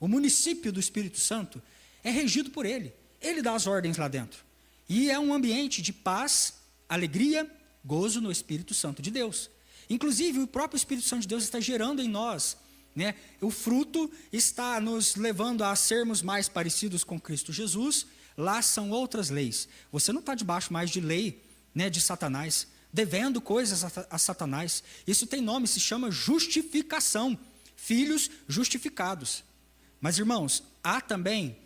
o município do Espírito Santo, é regido por Ele. Ele dá as ordens lá dentro. E é um ambiente de paz, alegria, gozo no Espírito Santo de Deus. Inclusive, o próprio Espírito Santo de Deus está gerando em nós, né? O fruto está nos levando a sermos mais parecidos com Cristo Jesus. Lá são outras leis. Você não está debaixo mais de lei, né, de Satanás, devendo coisas a Satanás. Isso tem nome, se chama justificação. Filhos justificados. Mas, irmãos, há também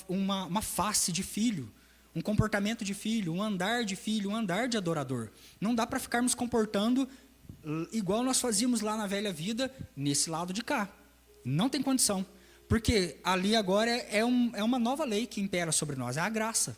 uma face de filho, um comportamento de filho, um andar de filho, um andar de adorador. Não dá para ficarmos comportando igual nós fazíamos lá na velha vida, nesse lado de cá. Não tem condição. Porque ali agora é uma nova lei que impera sobre nós, é a graça.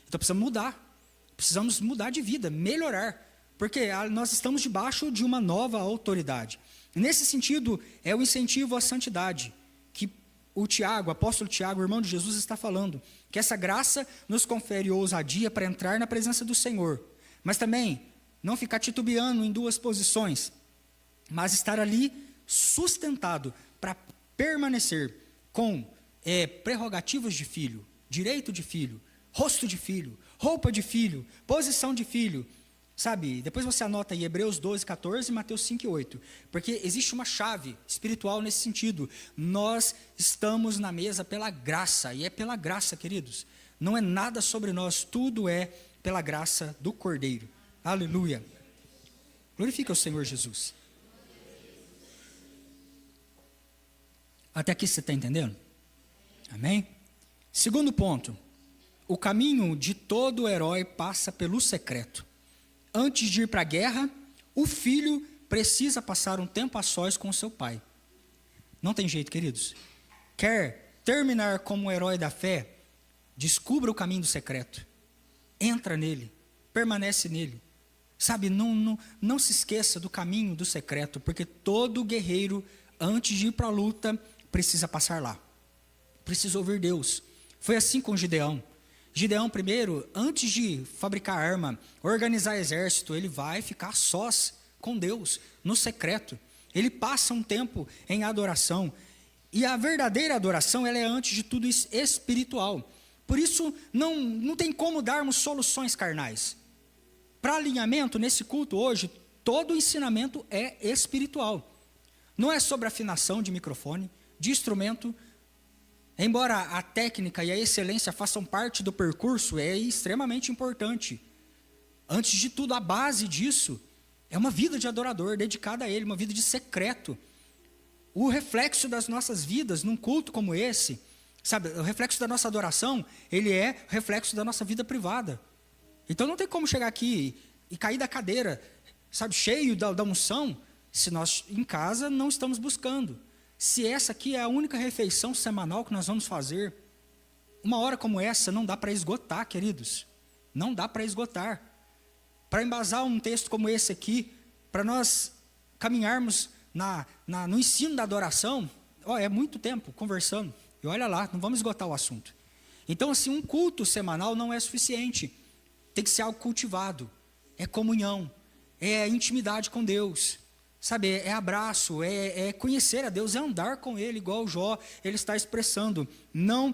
Então precisamos mudar. Precisamos mudar de vida, melhorar. Porque nós estamos debaixo de uma nova autoridade. Nesse sentido, é o incentivo à santidade, que o Tiago, o apóstolo Tiago, o irmão de Jesus, está falando. Que essa graça nos confere ousadia para entrar na presença do Senhor. Mas também, não ficar titubeando em duas posições, mas estar ali sustentado para permanecer com prerrogativas de filho, direito de filho, rosto de filho, roupa de filho, posição de filho, sabe? Depois você anota aí Hebreus 12, 14 e Mateus 5 e 8, porque existe uma chave espiritual nesse sentido. Nós estamos na mesa pela graça, e é pela graça, queridos. Não é nada sobre nós, tudo é pela graça do Cordeiro. Aleluia. Glorifica o Senhor Jesus. Até aqui você está entendendo? Amém? Segundo ponto. O caminho de todo herói passa pelo secreto. Antes de ir para a guerra, o filho precisa passar um tempo a sós com seu pai. Não tem jeito, queridos. Quer terminar como um herói da fé? Descubra o caminho do secreto. Entra nele. Permanece nele. Sabe, não se esqueça do caminho do secreto, porque todo guerreiro, antes de ir para a luta, precisa passar lá. Precisa ouvir Deus. Foi assim com Gideão. Gideão, primeiro, antes de fabricar arma, organizar exército, ele vai ficar sós com Deus, no secreto. Ele passa um tempo em adoração. E a verdadeira adoração, ela é, antes de tudo, espiritual. Por isso, não tem como darmos soluções carnais. Para alinhamento, nesse culto hoje, todo o ensinamento é espiritual. Não é sobre afinação de microfone, de instrumento. Embora a técnica e a excelência façam parte do percurso, é extremamente importante. Antes de tudo, a base disso é uma vida de adorador, dedicada a Ele, uma vida de secreto. O reflexo das nossas vidas num culto como esse, sabe, o reflexo da nossa adoração, ele é reflexo da nossa vida privada. Então não tem como chegar aqui e cair da cadeira, sabe, cheio da unção, se nós em casa não estamos buscando. Se essa aqui é a única refeição semanal que nós vamos fazer, uma hora como essa não dá para esgotar, queridos. Não dá para esgotar. Para embasar um texto como esse aqui, para nós caminharmos no ensino da adoração, é muito tempo conversando. E olha lá, não vamos esgotar o assunto. Então, assim, um culto semanal não é suficiente. Tem que ser algo cultivado. É comunhão, é intimidade com Deus. Sabe, é abraço, é conhecer a Deus, é andar com Ele, igual o Jó, ele está expressando. Não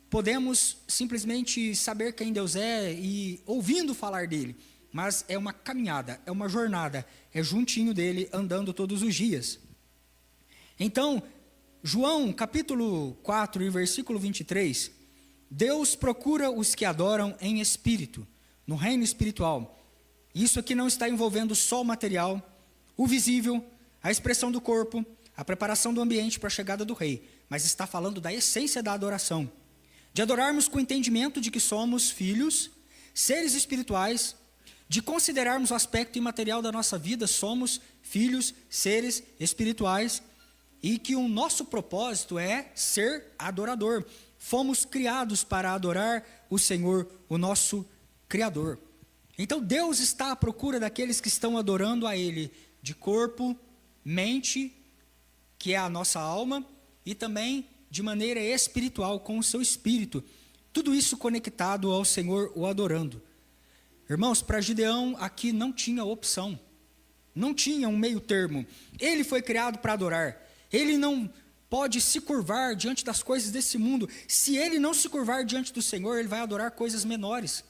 podemos simplesmente saber quem Deus é e ouvindo falar dEle, mas é uma caminhada, é uma jornada, é juntinho dEle, andando todos os dias. Então, João capítulo 4 e versículo 23, Deus procura os que adoram em espírito, no reino espiritual. Isso aqui não está envolvendo só o material, o visível, a expressão do corpo, a preparação do ambiente para a chegada do rei, mas está falando da essência da adoração, de adorarmos com o entendimento de que somos filhos, seres espirituais, de considerarmos o aspecto imaterial da nossa vida, somos filhos, seres espirituais, e que o nosso propósito é ser adorador. Fomos criados para adorar o Senhor, o nosso Criador. Então Deus está à procura daqueles que estão adorando a Ele, de corpo, mente, que é a nossa alma, e também de maneira espiritual, com o seu espírito. Tudo isso conectado ao Senhor, o adorando. Irmãos, para Gideão aqui não tinha opção. Não tinha um meio termo. Ele foi criado para adorar. Ele não pode se curvar diante das coisas desse mundo. Se ele não se curvar diante do Senhor, ele vai adorar coisas menores.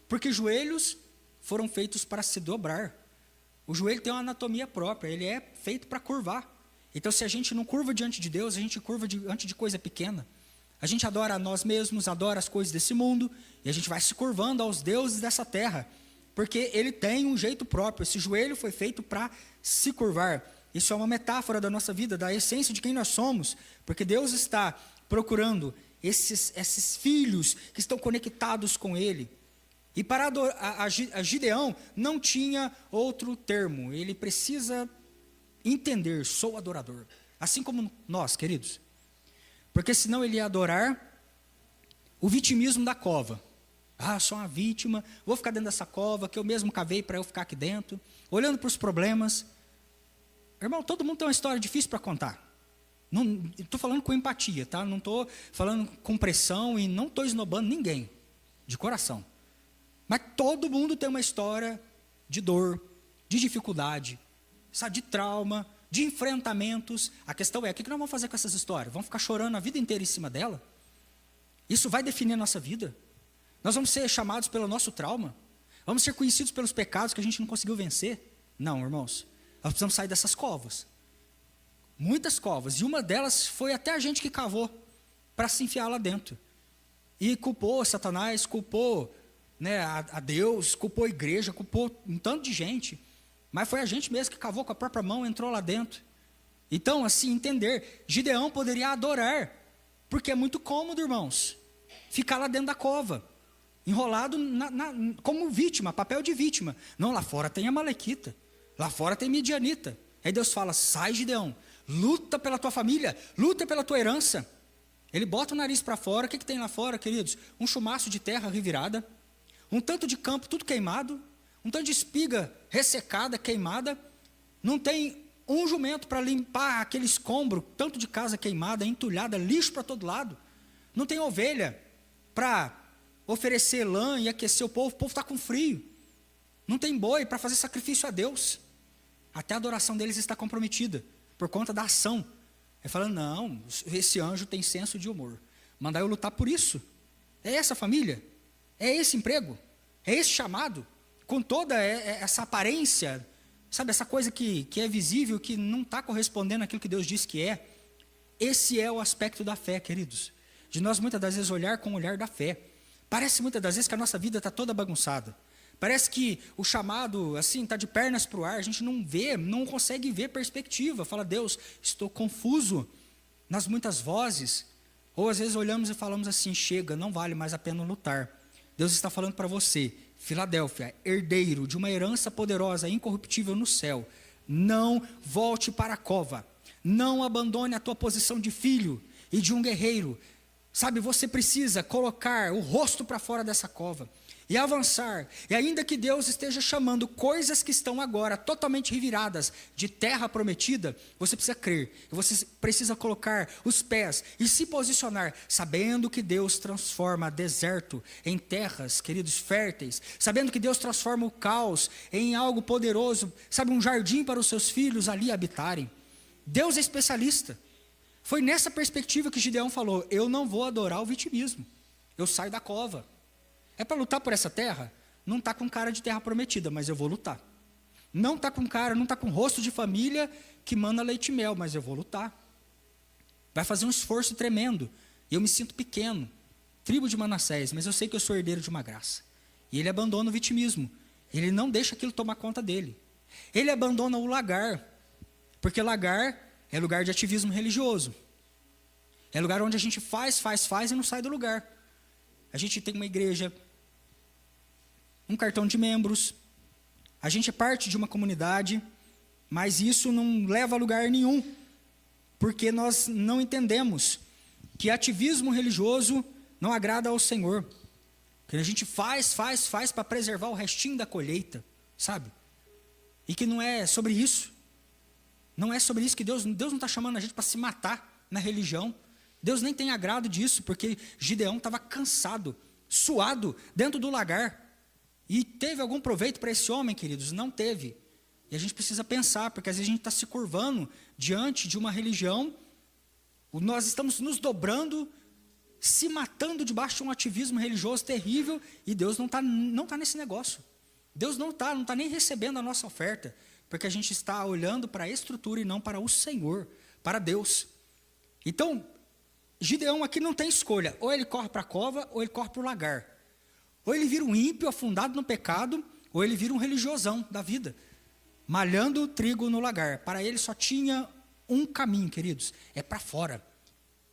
Porque joelhos foram feitos para se dobrar. O joelho tem uma anatomia própria, ele é feito para curvar. Então, se a gente não curva diante de Deus, a gente curva diante de coisa pequena. A gente adora a nós mesmos, adora as coisas desse mundo, e a gente vai se curvando aos deuses dessa terra, porque ele tem um jeito próprio. Esse joelho foi feito para se curvar. Isso é uma metáfora da nossa vida, da essência de quem nós somos, porque Deus está procurando esses filhos que estão conectados com Ele. E para a Gideão não tinha outro termo, ele precisa entender, sou adorador, assim como nós, queridos, porque senão ele ia adorar o vitimismo da cova. Sou uma vítima, vou ficar dentro dessa cova que eu mesmo cavei para eu ficar aqui dentro, olhando para os problemas. Irmão, todo mundo tem uma história difícil para contar. Estou falando com empatia, tá? Não estou falando com pressão e não estou esnobando ninguém, de coração. Mas todo mundo tem uma história de dor, de dificuldade, sabe, de trauma, de enfrentamentos. A questão é, o que nós vamos fazer com essas histórias? Vamos ficar chorando a vida inteira em cima dela? Isso vai definir a nossa vida? Nós vamos ser chamados pelo nosso trauma? Vamos ser conhecidos pelos pecados que a gente não conseguiu vencer? Não, irmãos. Nós precisamos sair dessas covas. Muitas covas. E uma delas foi até a gente que cavou para se enfiar lá dentro. E culpou Satanás, culpou, né, a Deus, culpou a igreja, culpou um tanto de gente. Mas foi a gente mesmo que cavou com a própria mão, entrou lá dentro. Então, assim, entender. Gideão poderia adorar. Porque é muito cômodo, irmãos. Ficar lá dentro da cova. Enrolado como vítima, papel de vítima. Não, lá fora tem Amalequita. Lá fora tem Midianita. Aí Deus fala, sai Gideão, luta pela tua família, luta pela tua herança. Ele bota o nariz para fora, o que tem lá fora, queridos? Um chumaço de terra revirada, um tanto de campo tudo queimado, um tanto de espiga ressecada, queimada. Não tem um jumento para limpar aquele escombro, tanto de casa queimada, entulhada, lixo para todo lado. Não tem ovelha para oferecer lã e aquecer o povo está com frio. Não tem boi para fazer sacrifício a Deus. Até a adoração deles está comprometida, por conta da ação. Ele fala, não, esse anjo tem senso de humor. Mandar eu lutar por isso. É essa família? É esse emprego? É esse chamado? Com toda essa aparência, sabe, essa coisa que é visível, que não está correspondendo àquilo que Deus disse que é. Esse é o aspecto da fé, queridos. De nós muitas das vezes olhar com o olhar da fé. Parece muitas das vezes que a nossa vida está toda bagunçada. Parece que o chamado, assim, está de pernas para o ar. A gente não vê, não consegue ver perspectiva. Fala, Deus, estou confuso nas muitas vozes. Ou às vezes olhamos e falamos assim, chega, não vale mais a pena lutar. Deus está falando para você, Filadélfia, herdeiro de uma herança poderosa, incorruptível no céu. Não volte para a cova. Não abandone a tua posição de filho e de um guerreiro. Sabe, você precisa colocar o rosto para fora dessa cova e avançar. E ainda que Deus esteja chamando coisas que estão agora totalmente reviradas de terra prometida, você precisa crer. Você precisa colocar os pés e se posicionar, sabendo que Deus transforma deserto em terras, queridos, férteis. Sabendo que Deus transforma o caos em algo poderoso. Sabe, um jardim para os seus filhos ali habitarem. Deus é especialista. Foi nessa perspectiva que Gideão falou, eu não vou adorar o vitimismo, eu saio da cova. É para lutar por essa terra? Não está com cara de terra prometida, mas eu vou lutar. Não está com cara, não está com rosto de família que manda leite e mel, mas eu vou lutar. Vai fazer um esforço tremendo, e eu me sinto pequeno, tribo de Manassés, mas eu sei que eu sou herdeiro de uma graça. E ele abandona o vitimismo, ele não deixa aquilo tomar conta dele. Ele abandona o lagar, porque lagar é lugar de ativismo religioso. É lugar onde a gente faz e não sai do lugar. A gente tem uma igreja, um cartão de membros, a gente é parte de uma comunidade, mas isso não leva a lugar nenhum, porque nós não entendemos que ativismo religioso não agrada ao Senhor. Que a gente faz para preservar o restinho da colheita, sabe? E que não é sobre isso. Não é sobre isso que Deus não está chamando a gente para se matar na religião. Deus nem tem agrado disso, porque Gideão estava cansado, suado, dentro do lagar. E teve algum proveito para esse homem, queridos? Não teve. E a gente precisa pensar, porque às vezes a gente está se curvando diante de uma religião, nós estamos nos dobrando, se matando debaixo de um ativismo religioso terrível, e Deus não tá nesse negócio. Deus não está nem recebendo a nossa oferta, porque a gente está olhando para a estrutura e não para o Senhor, para Deus. Então, Gideão aqui não tem escolha, ou ele corre para a cova, ou ele corre para o lagar. Ou ele vira um ímpio afundado no pecado, ou ele vira um religiosão da vida, malhando trigo no lagar. Para ele só tinha um caminho, queridos, é para fora.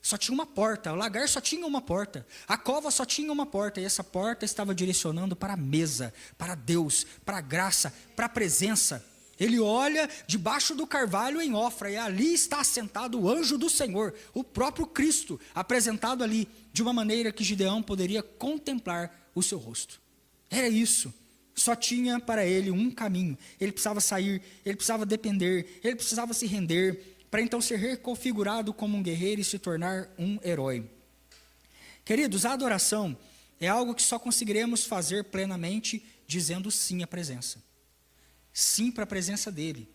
Só tinha uma porta, o lagar só tinha uma porta, a cova só tinha uma porta, e essa porta estava direcionando para a mesa, para Deus, para a graça, para a presença. Ele olha debaixo do carvalho em Ofra, e ali está assentado o anjo do Senhor, o próprio Cristo, apresentado ali, de uma maneira que Gideão poderia contemplar o seu rosto. Era isso, só tinha para ele um caminho. Ele precisava sair, ele precisava depender, ele precisava se render, para então ser reconfigurado como um guerreiro e se tornar um herói. Queridos, a adoração é algo que só conseguiremos fazer plenamente dizendo sim à presença. Sim para a presença dele.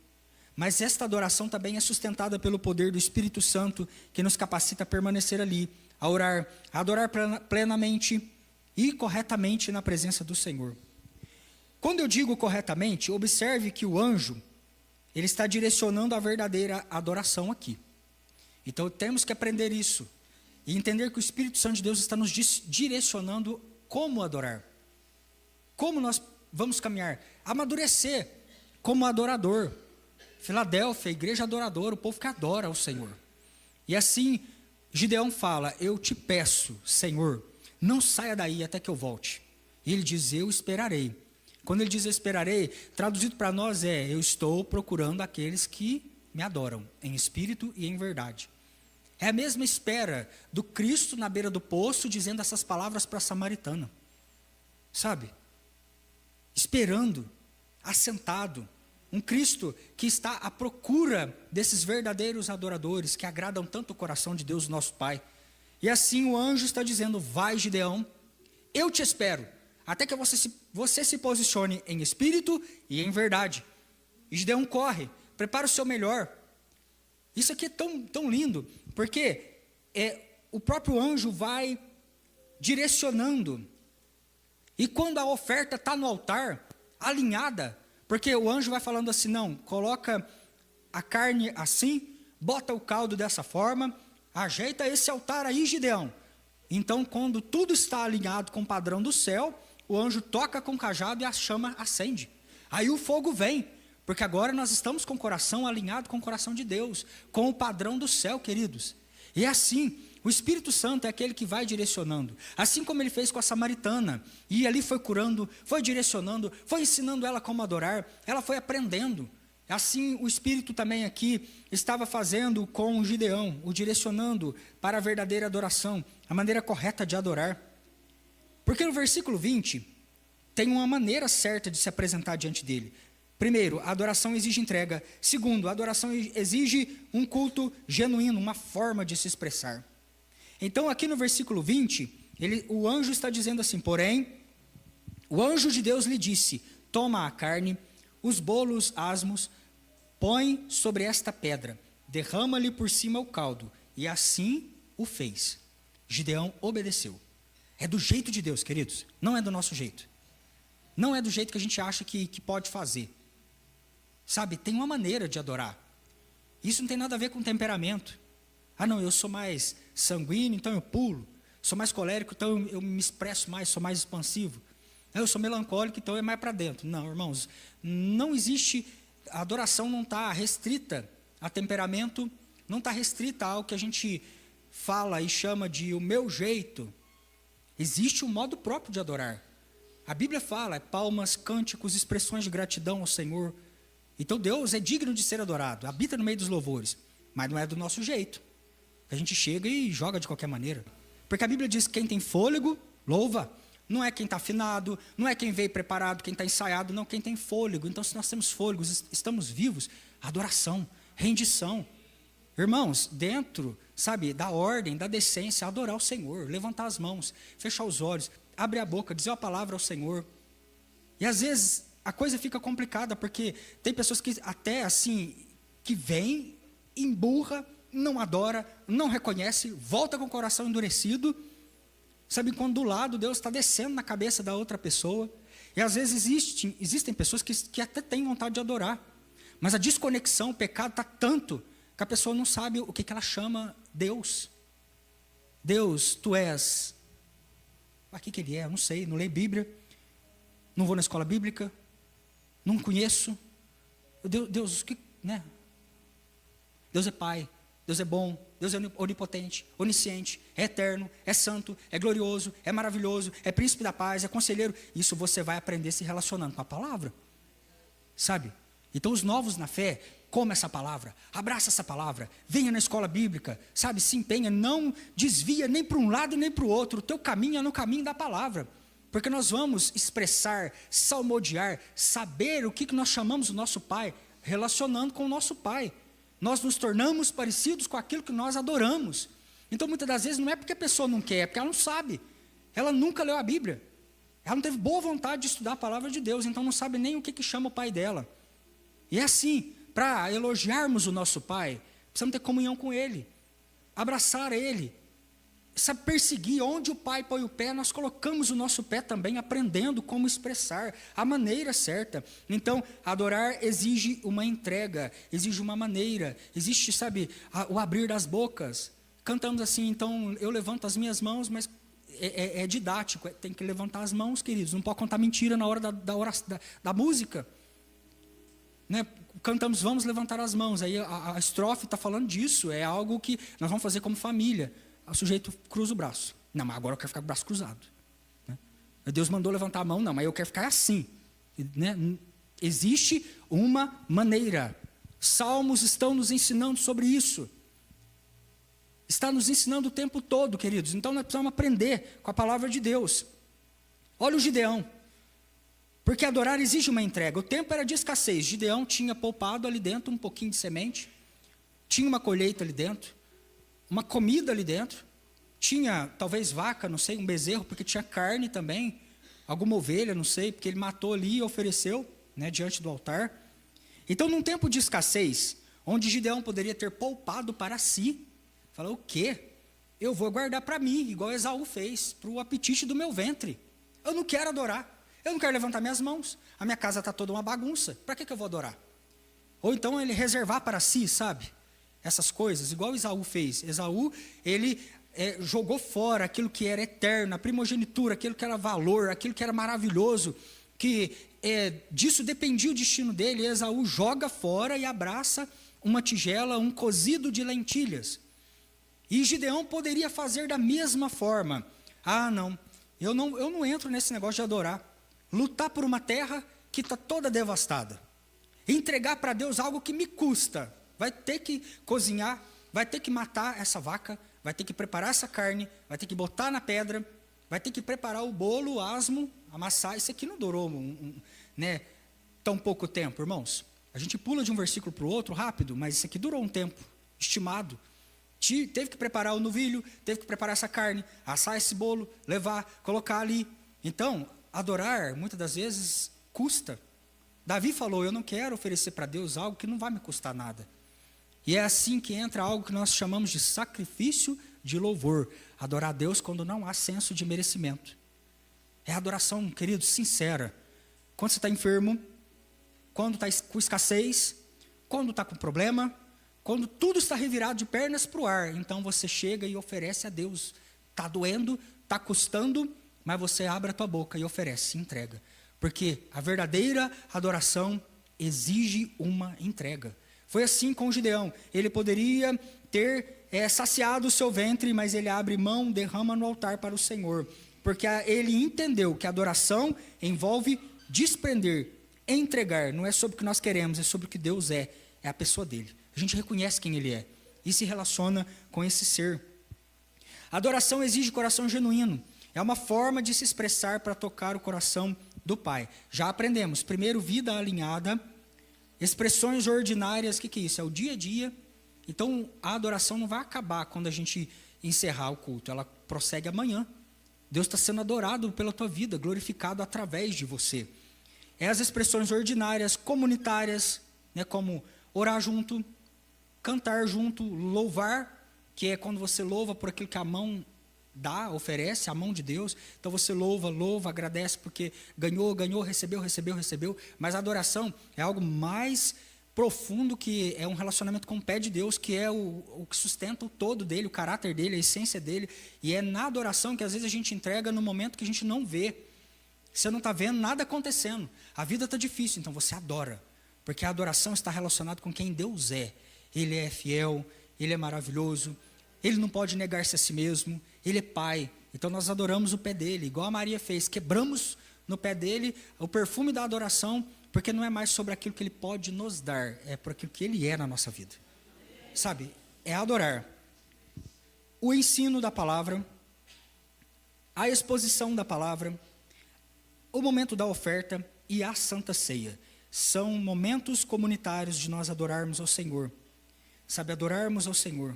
Mas esta adoração também é sustentada pelo poder do Espírito Santo, que nos capacita a permanecer ali, a orar, a adorar plenamente e corretamente na presença do Senhor. Quando eu digo corretamente, observe que o anjo, ele está direcionando a verdadeira adoração aqui. Então temos que aprender isso e entender que o Espírito Santo de Deus está nos direcionando como adorar. Como nós vamos caminhar, amadurecer como adorador. Filadélfia, igreja adoradora, o povo que adora ao Senhor. E assim, Gideão fala, eu te peço, Senhor, não saia daí até que eu volte. E ele diz, eu esperarei. Quando ele diz eu esperarei, traduzido para nós eu estou procurando aqueles que me adoram, em espírito e em verdade. É a mesma espera do Cristo na beira do poço, dizendo essas palavras para a samaritana. Sabe? Esperando, assentado. Um Cristo que está à procura desses verdadeiros adoradores, que agradam tanto o coração de Deus, nosso Pai. E assim o anjo está dizendo, vai Gideão, eu te espero, até que você se posicione em espírito e em verdade. E Gideão corre, prepara o seu melhor. Isso aqui é tão lindo, porque o próprio anjo vai direcionando. E quando a oferta está no altar, alinhada, porque o anjo vai falando assim, não, coloca a carne assim, bota o caldo dessa forma, ajeita esse altar aí, Gideão. Então, quando tudo está alinhado com o padrão do céu, o anjo toca com o cajado e a chama acende. Aí o fogo vem, porque agora nós estamos com o coração alinhado com o coração de Deus, com o padrão do céu, queridos. E assim, o Espírito Santo é aquele que vai direcionando, assim como ele fez com a samaritana, e ali foi curando, foi direcionando, foi ensinando ela como adorar, ela foi aprendendo. Assim o Espírito também aqui estava fazendo com o Gideão, o direcionando para a verdadeira adoração, a maneira correta de adorar. Porque no versículo 20, tem uma maneira certa de se apresentar diante dele. Primeiro, a adoração exige entrega. Segundo, a adoração exige um culto genuíno, uma forma de se expressar. Então aqui no versículo 20, o anjo está dizendo assim, porém, o anjo de Deus lhe disse, toma a carne, os bolos asmos, põe sobre esta pedra, derrama-lhe por cima o caldo, e assim o fez. Gideão obedeceu. É do jeito de Deus, queridos, não é do nosso jeito. Não é do jeito que a gente acha que pode fazer. Sabe, tem uma maneira de adorar. Isso não tem nada a ver com temperamento. Ah não, eu sou mais sanguíneo, então eu pulo. Sou mais colérico, então eu me expresso mais, sou mais expansivo. Eu sou melancólico, então é mais para dentro. Não, irmãos, não existe, a adoração não está restrita a temperamento, não está restrita ao que a gente fala e chama de o meu jeito. Existe um modo próprio de adorar. A Bíblia fala, palmas, cânticos, expressões de gratidão ao Senhor. Então Deus é digno de ser adorado, habita no meio dos louvores, mas não é do nosso jeito. A gente chega e joga de qualquer maneira. Porque a Bíblia diz que quem tem fôlego, louva. Não é quem está afinado, não é quem veio preparado, quem está ensaiado, não, quem tem fôlego. Então se nós temos fôlego, estamos vivos, adoração, rendição. Irmãos, dentro, sabe, da ordem, da decência, adorar o Senhor, levantar as mãos, fechar os olhos, abrir a boca, dizer a palavra ao Senhor. E às vezes a coisa fica complicada, porque tem pessoas que até assim, que vem, emburra, não adora, não reconhece, volta com o coração endurecido, sabe, quando do lado Deus está descendo na cabeça da outra pessoa. E às vezes existem pessoas que até têm vontade de adorar, mas a desconexão, o pecado está tanto, que a pessoa não sabe o que ela chama Deus. Deus, tu és, o que ele é, eu não sei, não leio Bíblia, não vou na escola bíblica, não conheço. Deus, né? Deus é Pai, Deus é bom, Deus é onipotente, onisciente, é eterno, é santo, é glorioso, é maravilhoso, é príncipe da paz, é conselheiro. Isso você vai aprender se relacionando com a palavra, sabe? Então os novos na fé, coma essa palavra, abraça essa palavra, venha na escola bíblica, sabe? Se empenha, não desvia nem para um lado nem para o outro. O teu caminho é no caminho da palavra. Porque nós vamos expressar, salmodiar, saber o que nós chamamos o nosso Pai, relacionando com o nosso Pai. Nós nos tornamos parecidos com aquilo que nós adoramos. Então, muitas das vezes, não é porque a pessoa não quer, é porque ela não sabe. Ela nunca leu a Bíblia. Ela não teve boa vontade de estudar a palavra de Deus, então não sabe nem o que chama o Pai dela. E é assim, para elogiarmos o nosso Pai, precisamos ter comunhão com Ele, abraçar Ele, sabe, perseguir. Onde o Pai põe o pé, nós colocamos o nosso pé também, aprendendo como expressar a maneira certa. Então, adorar exige uma entrega, exige uma maneira, existe, sabe, o abrir das bocas. Cantamos assim, então eu levanto as minhas mãos, mas é didático, tem que levantar as mãos, queridos, não pode contar mentira na hora da música. Né? Cantamos, vamos levantar as mãos, aí a estrofe está falando disso, é algo que nós vamos fazer como família. O sujeito cruza o braço. Não, mas agora eu quero ficar com o braço cruzado. Né? Deus mandou levantar a mão, não, mas eu quero ficar assim. Né? Existe uma maneira. Salmos estão nos ensinando sobre isso. Está nos ensinando o tempo todo, queridos. Então nós precisamos aprender com a palavra de Deus. Olha o Gideão. Porque adorar exige uma entrega. O tempo era de escassez. Gideão tinha poupado ali dentro um pouquinho de semente. Tinha uma colheita ali dentro. Uma comida ali dentro. Tinha talvez vaca, não sei, um bezerro, porque tinha carne também. Alguma ovelha, não sei, porque ele matou ali e ofereceu, né, diante do altar. Então, num tempo de escassez, onde Gideão poderia ter poupado para si, falou, o quê? Eu vou guardar para mim, igual Esaú fez, para o apetite do meu ventre. Eu não quero adorar. Eu não quero levantar minhas mãos. A minha casa está toda uma bagunça. Para que eu vou adorar? Ou então ele reservar para si, sabe? Essas coisas, igual Esaú fez. Esaú, ele jogou fora aquilo que era eterno, a primogenitura, aquilo que era valor, aquilo que era maravilhoso, que disso dependia o destino dele. E Esaú joga fora e abraça uma tigela, um cozido de lentilhas. E Gideão poderia fazer da mesma forma. Ah, não, eu não entro nesse negócio de adorar. Lutar por uma terra que está toda devastada. Entregar para Deus algo que me custa. Vai ter que cozinhar, vai ter que matar essa vaca, vai ter que preparar essa carne, vai ter que botar na pedra, vai ter que preparar o bolo, o asmo, amassar. Isso aqui não durou né, tão pouco tempo, irmãos. A gente pula de um versículo para o outro rápido, mas isso aqui durou um tempo estimado. Teve que preparar o novilho, teve que preparar essa carne, assar esse bolo, levar, colocar ali. Então, adorar, muitas das vezes, custa. Davi falou, eu não quero oferecer para Deus algo que não vai me custar nada. E é assim que entra algo que nós chamamos de sacrifício de louvor. Adorar a Deus quando não há senso de merecimento. É adoração, querido, sincera. Quando você está enfermo, quando está com escassez, quando está com problema, quando tudo está revirado de pernas para o ar, então você chega e oferece a Deus. Está doendo, está custando, mas você abre a tua boca e oferece, se entrega. Porque a verdadeira adoração exige uma entrega. Foi assim com Gideão. Ele poderia ter saciado o seu ventre, mas ele abre mão, derrama no altar para o Senhor. Porque ele entendeu que a adoração envolve desprender, entregar. Não é sobre o que nós queremos, é sobre o que Deus é a pessoa dele. A gente reconhece quem ele é e se relaciona com esse ser. A adoração exige coração genuíno. É uma forma de se expressar para tocar o coração do Pai. Já aprendemos. Primeiro, vida alinhada. Expressões ordinárias, o que é isso? É o dia a dia. Então, a adoração não vai acabar quando a gente encerrar o culto. Ela prossegue amanhã. Deus está sendo adorado pela tua vida, glorificado através de você. É as expressões ordinárias, comunitárias, né, como orar junto, cantar junto, louvar, que é quando você louva por aquilo que a mão dá, oferece, a mão de Deus. Então você louva, agradece porque ganhou, recebeu. Mas a adoração é algo mais profundo, que é um relacionamento com o pé de Deus, que é o que sustenta o todo dele, o caráter dele, a essência dele. E é na adoração que às vezes a gente entrega no momento que a gente não vê. Você não está vendo nada acontecendo. A vida está difícil, então você adora. Porque a adoração está relacionada com quem Deus é. Ele é fiel, Ele é maravilhoso, Ele não pode negar-se a si mesmo, Ele é Pai. Então nós adoramos o pé dEle, igual a Maria fez. Quebramos no pé dEle o perfume da adoração, porque não é mais sobre aquilo que Ele pode nos dar, é por aquilo que Ele é na nossa vida. Sabe, é adorar. O ensino da palavra, a exposição da palavra, o momento da oferta e a Santa Ceia. São momentos comunitários de nós adorarmos ao Senhor. Sabe, adorarmos ao Senhor.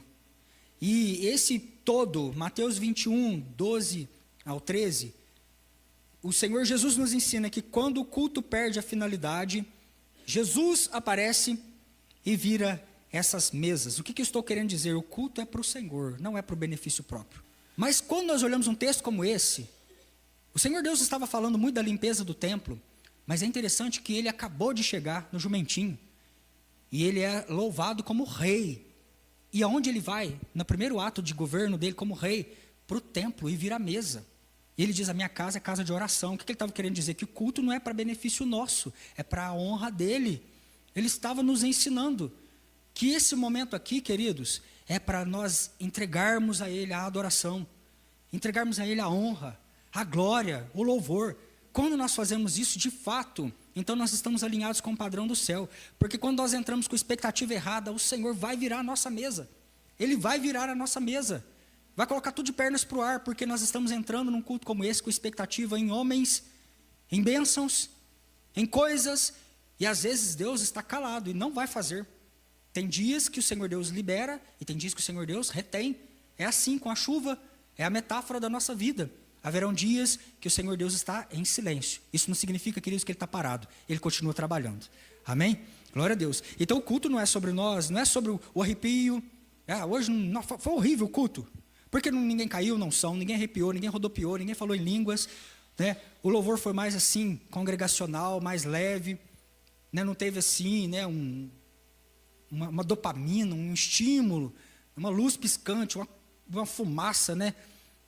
E esse todo, Mateus 21, 12 ao 13, o Senhor Jesus nos ensina que quando o culto perde a finalidade, Jesus aparece e vira essas mesas. O que eu estou querendo dizer? O culto é para o Senhor, não é para o benefício próprio. Mas quando nós olhamos um texto como esse, o Senhor Deus estava falando muito da limpeza do templo, mas é interessante que ele acabou de chegar no jumentinho, e ele é louvado como rei. E aonde ele vai? No primeiro ato de governo dele como rei, para o templo e vira a mesa. E ele diz, a minha casa é casa de oração. O que ele estava querendo dizer? Que o culto não é para benefício nosso, é para a honra dele. Ele estava nos ensinando que esse momento aqui, queridos, é para nós entregarmos a ele a adoração, entregarmos a ele a honra, a glória, o louvor. Quando nós fazemos isso de fato, então nós estamos alinhados com o padrão do céu. Porque quando nós entramos com expectativa errada, o Senhor vai virar a nossa mesa. Ele vai virar a nossa mesa. Vai colocar tudo de pernas para o ar, porque nós estamos entrando num culto como esse com expectativa em homens, em bênçãos, em coisas, e às vezes Deus está calado e não vai fazer. Tem dias que o Senhor Deus libera e tem dias que o Senhor Deus retém. É assim com a chuva, é a metáfora da nossa vida. Haverão dias que o Senhor Deus está em silêncio. Isso não significa, queridos, que Ele está parado. Ele continua trabalhando. Amém? Glória a Deus. Então o culto não é sobre nós, não é sobre o arrepio. Hoje não, foi horrível o culto. Porque ninguém caiu, ninguém arrepiou, ninguém rodopiou, ninguém falou em línguas. Né? O louvor foi mais assim, congregacional, mais leve. Né? Não teve assim, né, uma dopamina, um estímulo, uma luz piscante, uma fumaça, né?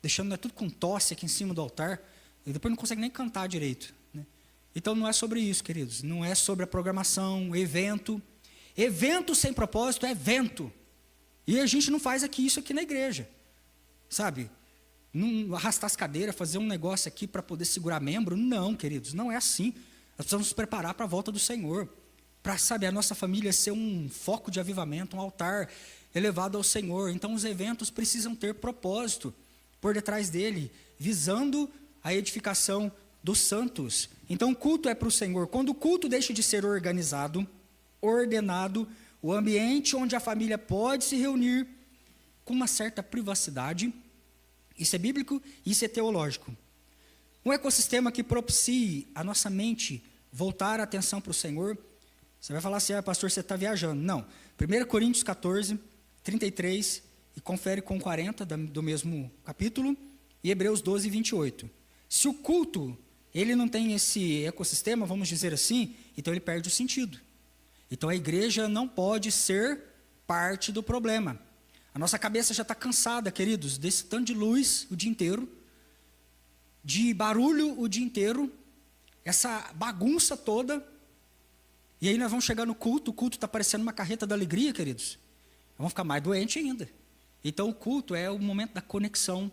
Deixando tudo com tosse aqui em cima do altar. E depois não consegue nem cantar direito. Né? Então não é sobre isso, queridos. Não é sobre a programação, evento. Evento sem propósito é vento. E a gente não faz isso aqui na igreja. Sabe, não arrastar as cadeiras, fazer um negócio aqui para poder segurar membro. Não, queridos, não é assim. Nós precisamos nos preparar para a volta do Senhor. Para, sabe, a nossa família ser um foco de avivamento, um altar elevado ao Senhor. Então os eventos precisam ter propósito por detrás dele, visando a edificação dos santos. Então o culto é para o Senhor. Quando o culto deixa de ser organizado, ordenado, o ambiente onde a família pode se reunir com uma certa privacidade, isso é bíblico, isso é teológico. Um ecossistema que propicie a nossa mente voltar a atenção para o Senhor. Você vai falar assim, pastor, você está viajando. Não. 1 Coríntios 14, 33, e confere com 40 do mesmo capítulo, e Hebreus 12, 28. Se o culto, ele não tem esse ecossistema, vamos dizer assim, então ele perde o sentido. Então a igreja não pode ser parte do problema. A nossa cabeça já está cansada, queridos, desse tanto de luz o dia inteiro, de barulho o dia inteiro, essa bagunça toda. E aí nós vamos chegar no culto, o culto está parecendo uma carreta da alegria, queridos. Vamos ficar mais doentes ainda. Então o culto é o momento da conexão,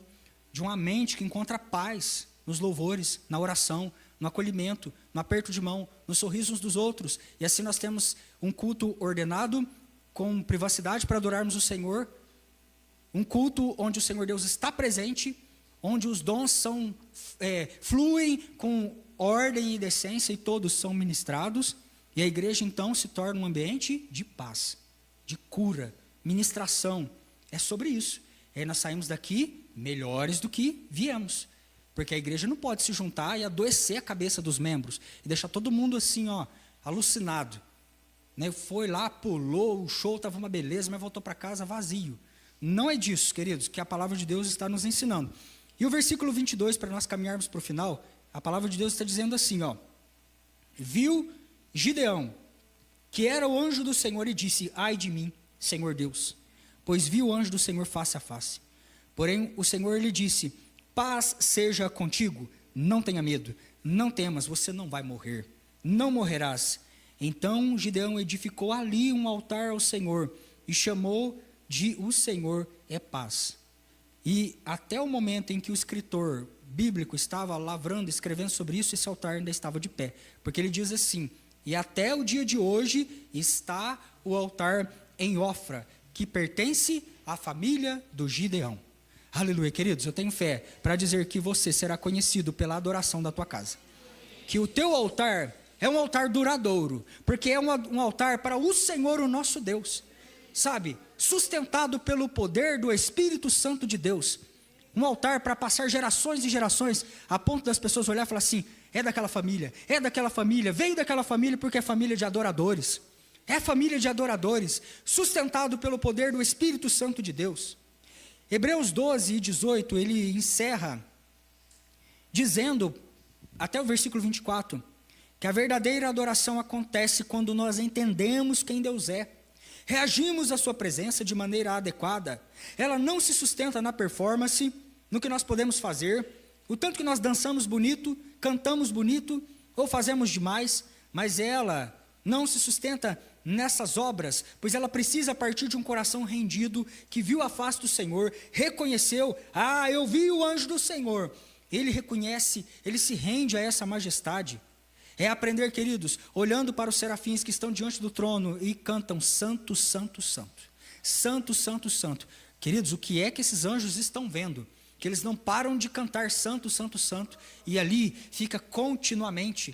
de uma mente que encontra paz nos louvores, na oração, no acolhimento, no aperto de mão, nos sorrisos uns dos outros. E assim nós temos um culto ordenado, com privacidade para adorarmos o Senhor. Um culto onde o Senhor Deus está presente, onde os dons fluem com ordem e decência e todos são ministrados. E a igreja então se torna um ambiente de paz, de cura, ministração. É sobre isso. E aí nós saímos daqui melhores do que viemos. Porque a igreja não pode se juntar e adoecer a cabeça dos membros. E deixar todo mundo assim, alucinado. Né? Foi lá, pulou, o show estava uma beleza, mas voltou para casa vazio. Não é disso, queridos, que a palavra de Deus está nos ensinando. E o versículo 22, para nós caminharmos para o final, a palavra de Deus está dizendo assim, viu Gideão, que era o anjo do Senhor, e disse, ai de mim, Senhor Deus, pois vi o anjo do Senhor face a face. Porém, o Senhor lhe disse, paz seja contigo, não tenha medo, não temas, você não vai morrer, não morrerás. Então Gideão edificou ali um altar ao Senhor, e chamou de o Senhor é paz. E até o momento em que o escritor bíblico estava lavrando, escrevendo sobre isso, esse altar ainda estava de pé. Porque ele diz assim, e até o dia de hoje está o altar em Ofra, que pertence à família do Gideão. Aleluia, queridos, eu tenho fé para dizer que você será conhecido pela adoração da tua casa. Que o teu altar é um altar duradouro, porque é um altar para o Senhor, o nosso Deus. Sabe, sustentado pelo poder do Espírito Santo de Deus. Um altar para passar gerações e gerações, a ponto das pessoas olhar e falar assim, é daquela família, veio daquela família porque é família de adoradores. é família de adoradores, sustentado pelo poder do Espírito Santo de Deus. Hebreus 12 e 18, ele encerra dizendo, até o versículo 24, que a verdadeira adoração acontece quando nós entendemos quem Deus é, reagimos à sua presença de maneira adequada. Ela não se sustenta na performance, no que nós podemos fazer, o tanto que nós dançamos bonito, cantamos bonito, ou fazemos demais, mas ela não se sustenta nessas obras, pois ela precisa partir de um coração rendido, que viu a face do Senhor, reconheceu, eu vi o anjo do Senhor. Ele reconhece, ele se rende a essa majestade. É aprender, queridos, olhando para os serafins que estão diante do trono e cantam santo, santo, santo. Santo, santo, santo. Queridos, o que é que esses anjos estão vendo? Que eles não param de cantar santo, santo, santo, e ali fica continuamente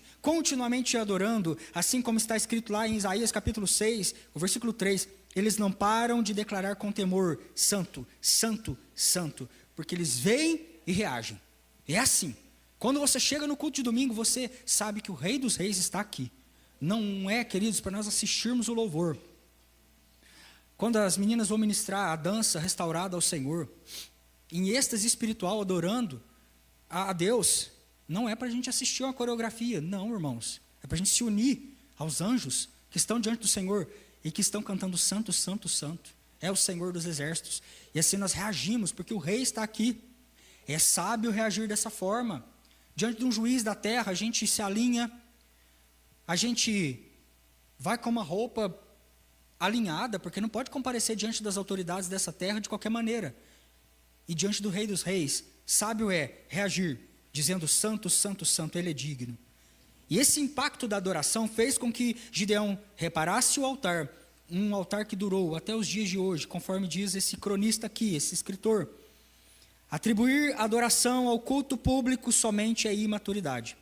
adorando, assim como está escrito lá em Isaías capítulo 6, o versículo 3, eles não param de declarar com temor, santo, santo, santo, porque eles veem e reagem. É assim, quando você chega no culto de domingo, você sabe que o Rei dos Reis está aqui. Não é, queridos, para nós assistirmos o louvor. Quando as meninas vão ministrar a dança restaurada ao Senhor, em êxtase espiritual, adorando a Deus, não é para a gente assistir uma coreografia, não, irmãos, é para a gente se unir aos anjos que estão diante do Senhor e que estão cantando santo, santo, santo, é o Senhor dos exércitos, e assim nós reagimos, porque o Rei está aqui. É sábio reagir dessa forma, diante de um juiz da terra, a gente se alinha, a gente vai com uma roupa alinhada, porque não pode comparecer diante das autoridades dessa terra de qualquer maneira. E diante do Rei dos Reis, sábio é reagir, dizendo santo, santo, santo, ele é digno. E esse impacto da adoração fez com que Gideão reparasse o altar, um altar que durou até os dias de hoje, conforme diz esse cronista aqui, esse escritor. Atribuir adoração ao culto público somente é imaturidade.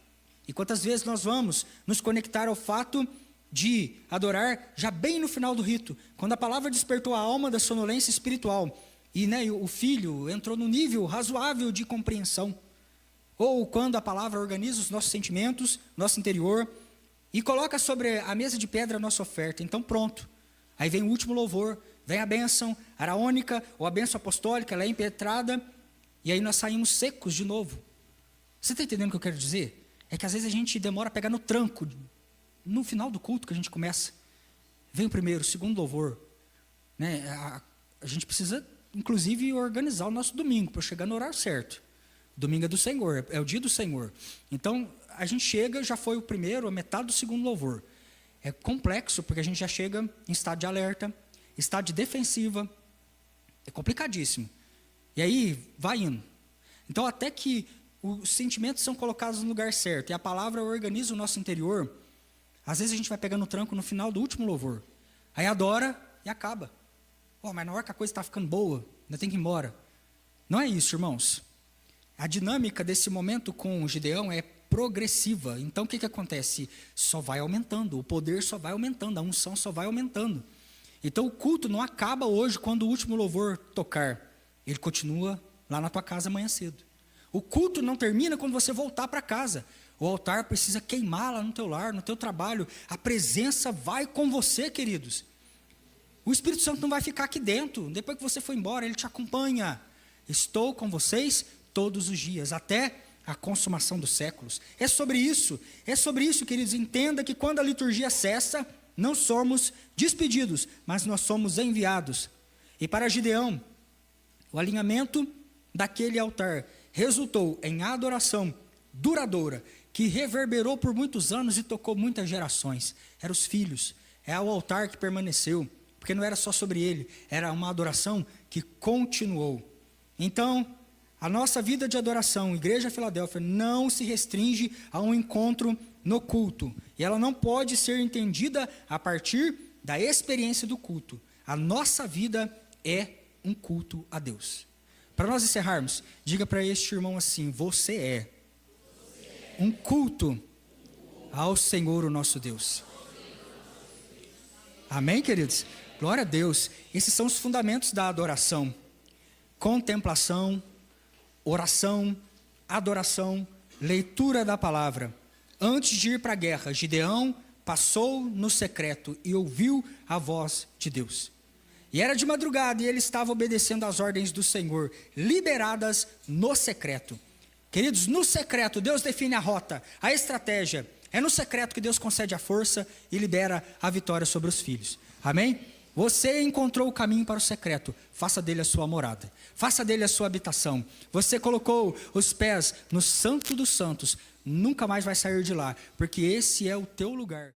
E quantas vezes nós vamos nos conectar ao fato de adorar já bem no final do rito, quando a palavra despertou a alma da sonolência espiritual, e o filho entrou no nível razoável de compreensão. Ou quando a palavra organiza os nossos sentimentos, nosso interior, e coloca sobre a mesa de pedra a nossa oferta. Então pronto, aí vem o último louvor, vem a bênção araônica, ou a bênção apostólica, ela é impetrada, e aí nós saímos secos de novo. Você está entendendo o que eu quero dizer? É que às vezes a gente demora a pegar no tranco, no final do culto que a gente começa. Vem o primeiro, o segundo louvor. A gente precisa, inclusive, organizar o nosso domingo, para chegar no horário certo. Domingo é do Senhor, é o dia do Senhor. Então, a gente chega, já foi o primeiro, a metade do segundo louvor. É complexo, porque a gente já chega em estado de alerta, estado de defensiva. É complicadíssimo. E aí, vai indo. Então, até que os sentimentos são colocados no lugar certo, e a palavra organiza o nosso interior, às vezes a gente vai pegando o tranco no final do último louvor. Aí adora e acaba. Mas na hora que a coisa está ficando boa, ainda tem que ir embora. Não é isso, irmãos. A dinâmica desse momento com o Gideão é progressiva. Então, o que acontece? Só vai aumentando, o poder só vai aumentando, a unção só vai aumentando. Então, o culto não acaba hoje quando o último louvor tocar. Ele continua lá na tua casa amanhã cedo. O culto não termina quando você voltar para casa. O altar precisa queimar lá no teu lar, no teu trabalho. A presença vai com você, queridos. O Espírito Santo não vai ficar aqui dentro. Depois que você for embora, ele te acompanha. Estou com vocês todos os dias, até a consumação dos séculos. É sobre isso, queridos. Entenda que quando a liturgia cessa, não somos despedidos, mas nós somos enviados. E para Gideão, o alinhamento daquele altar resultou em adoração duradoura, que reverberou por muitos anos e tocou muitas gerações. Eram os filhos, é o altar que permaneceu, porque não era só sobre ele, era uma adoração que continuou. Então, a nossa vida de adoração, Igreja Filadélfia, não se restringe a um encontro no culto, e ela não pode ser entendida a partir da experiência do culto. A nossa vida é um culto a Deus. Para nós encerrarmos, diga para este irmão assim: você é um culto ao Senhor, o nosso Deus. Amém, queridos? Glória a Deus. Esses são os fundamentos da adoração: contemplação, oração, adoração, leitura da palavra. Antes de ir para a guerra, Gideão passou no secreto e ouviu a voz de Deus. E era de madrugada e ele estava obedecendo às ordens do Senhor, liberadas no secreto. Queridos, no secreto Deus define a rota, a estratégia. É no secreto que Deus concede a força e libera a vitória sobre os filhos. Amém? Você encontrou o caminho para o secreto, faça dele a sua morada, faça dele a sua habitação. Você colocou os pés no Santo dos Santos, nunca mais vai sair de lá, porque esse é o teu lugar.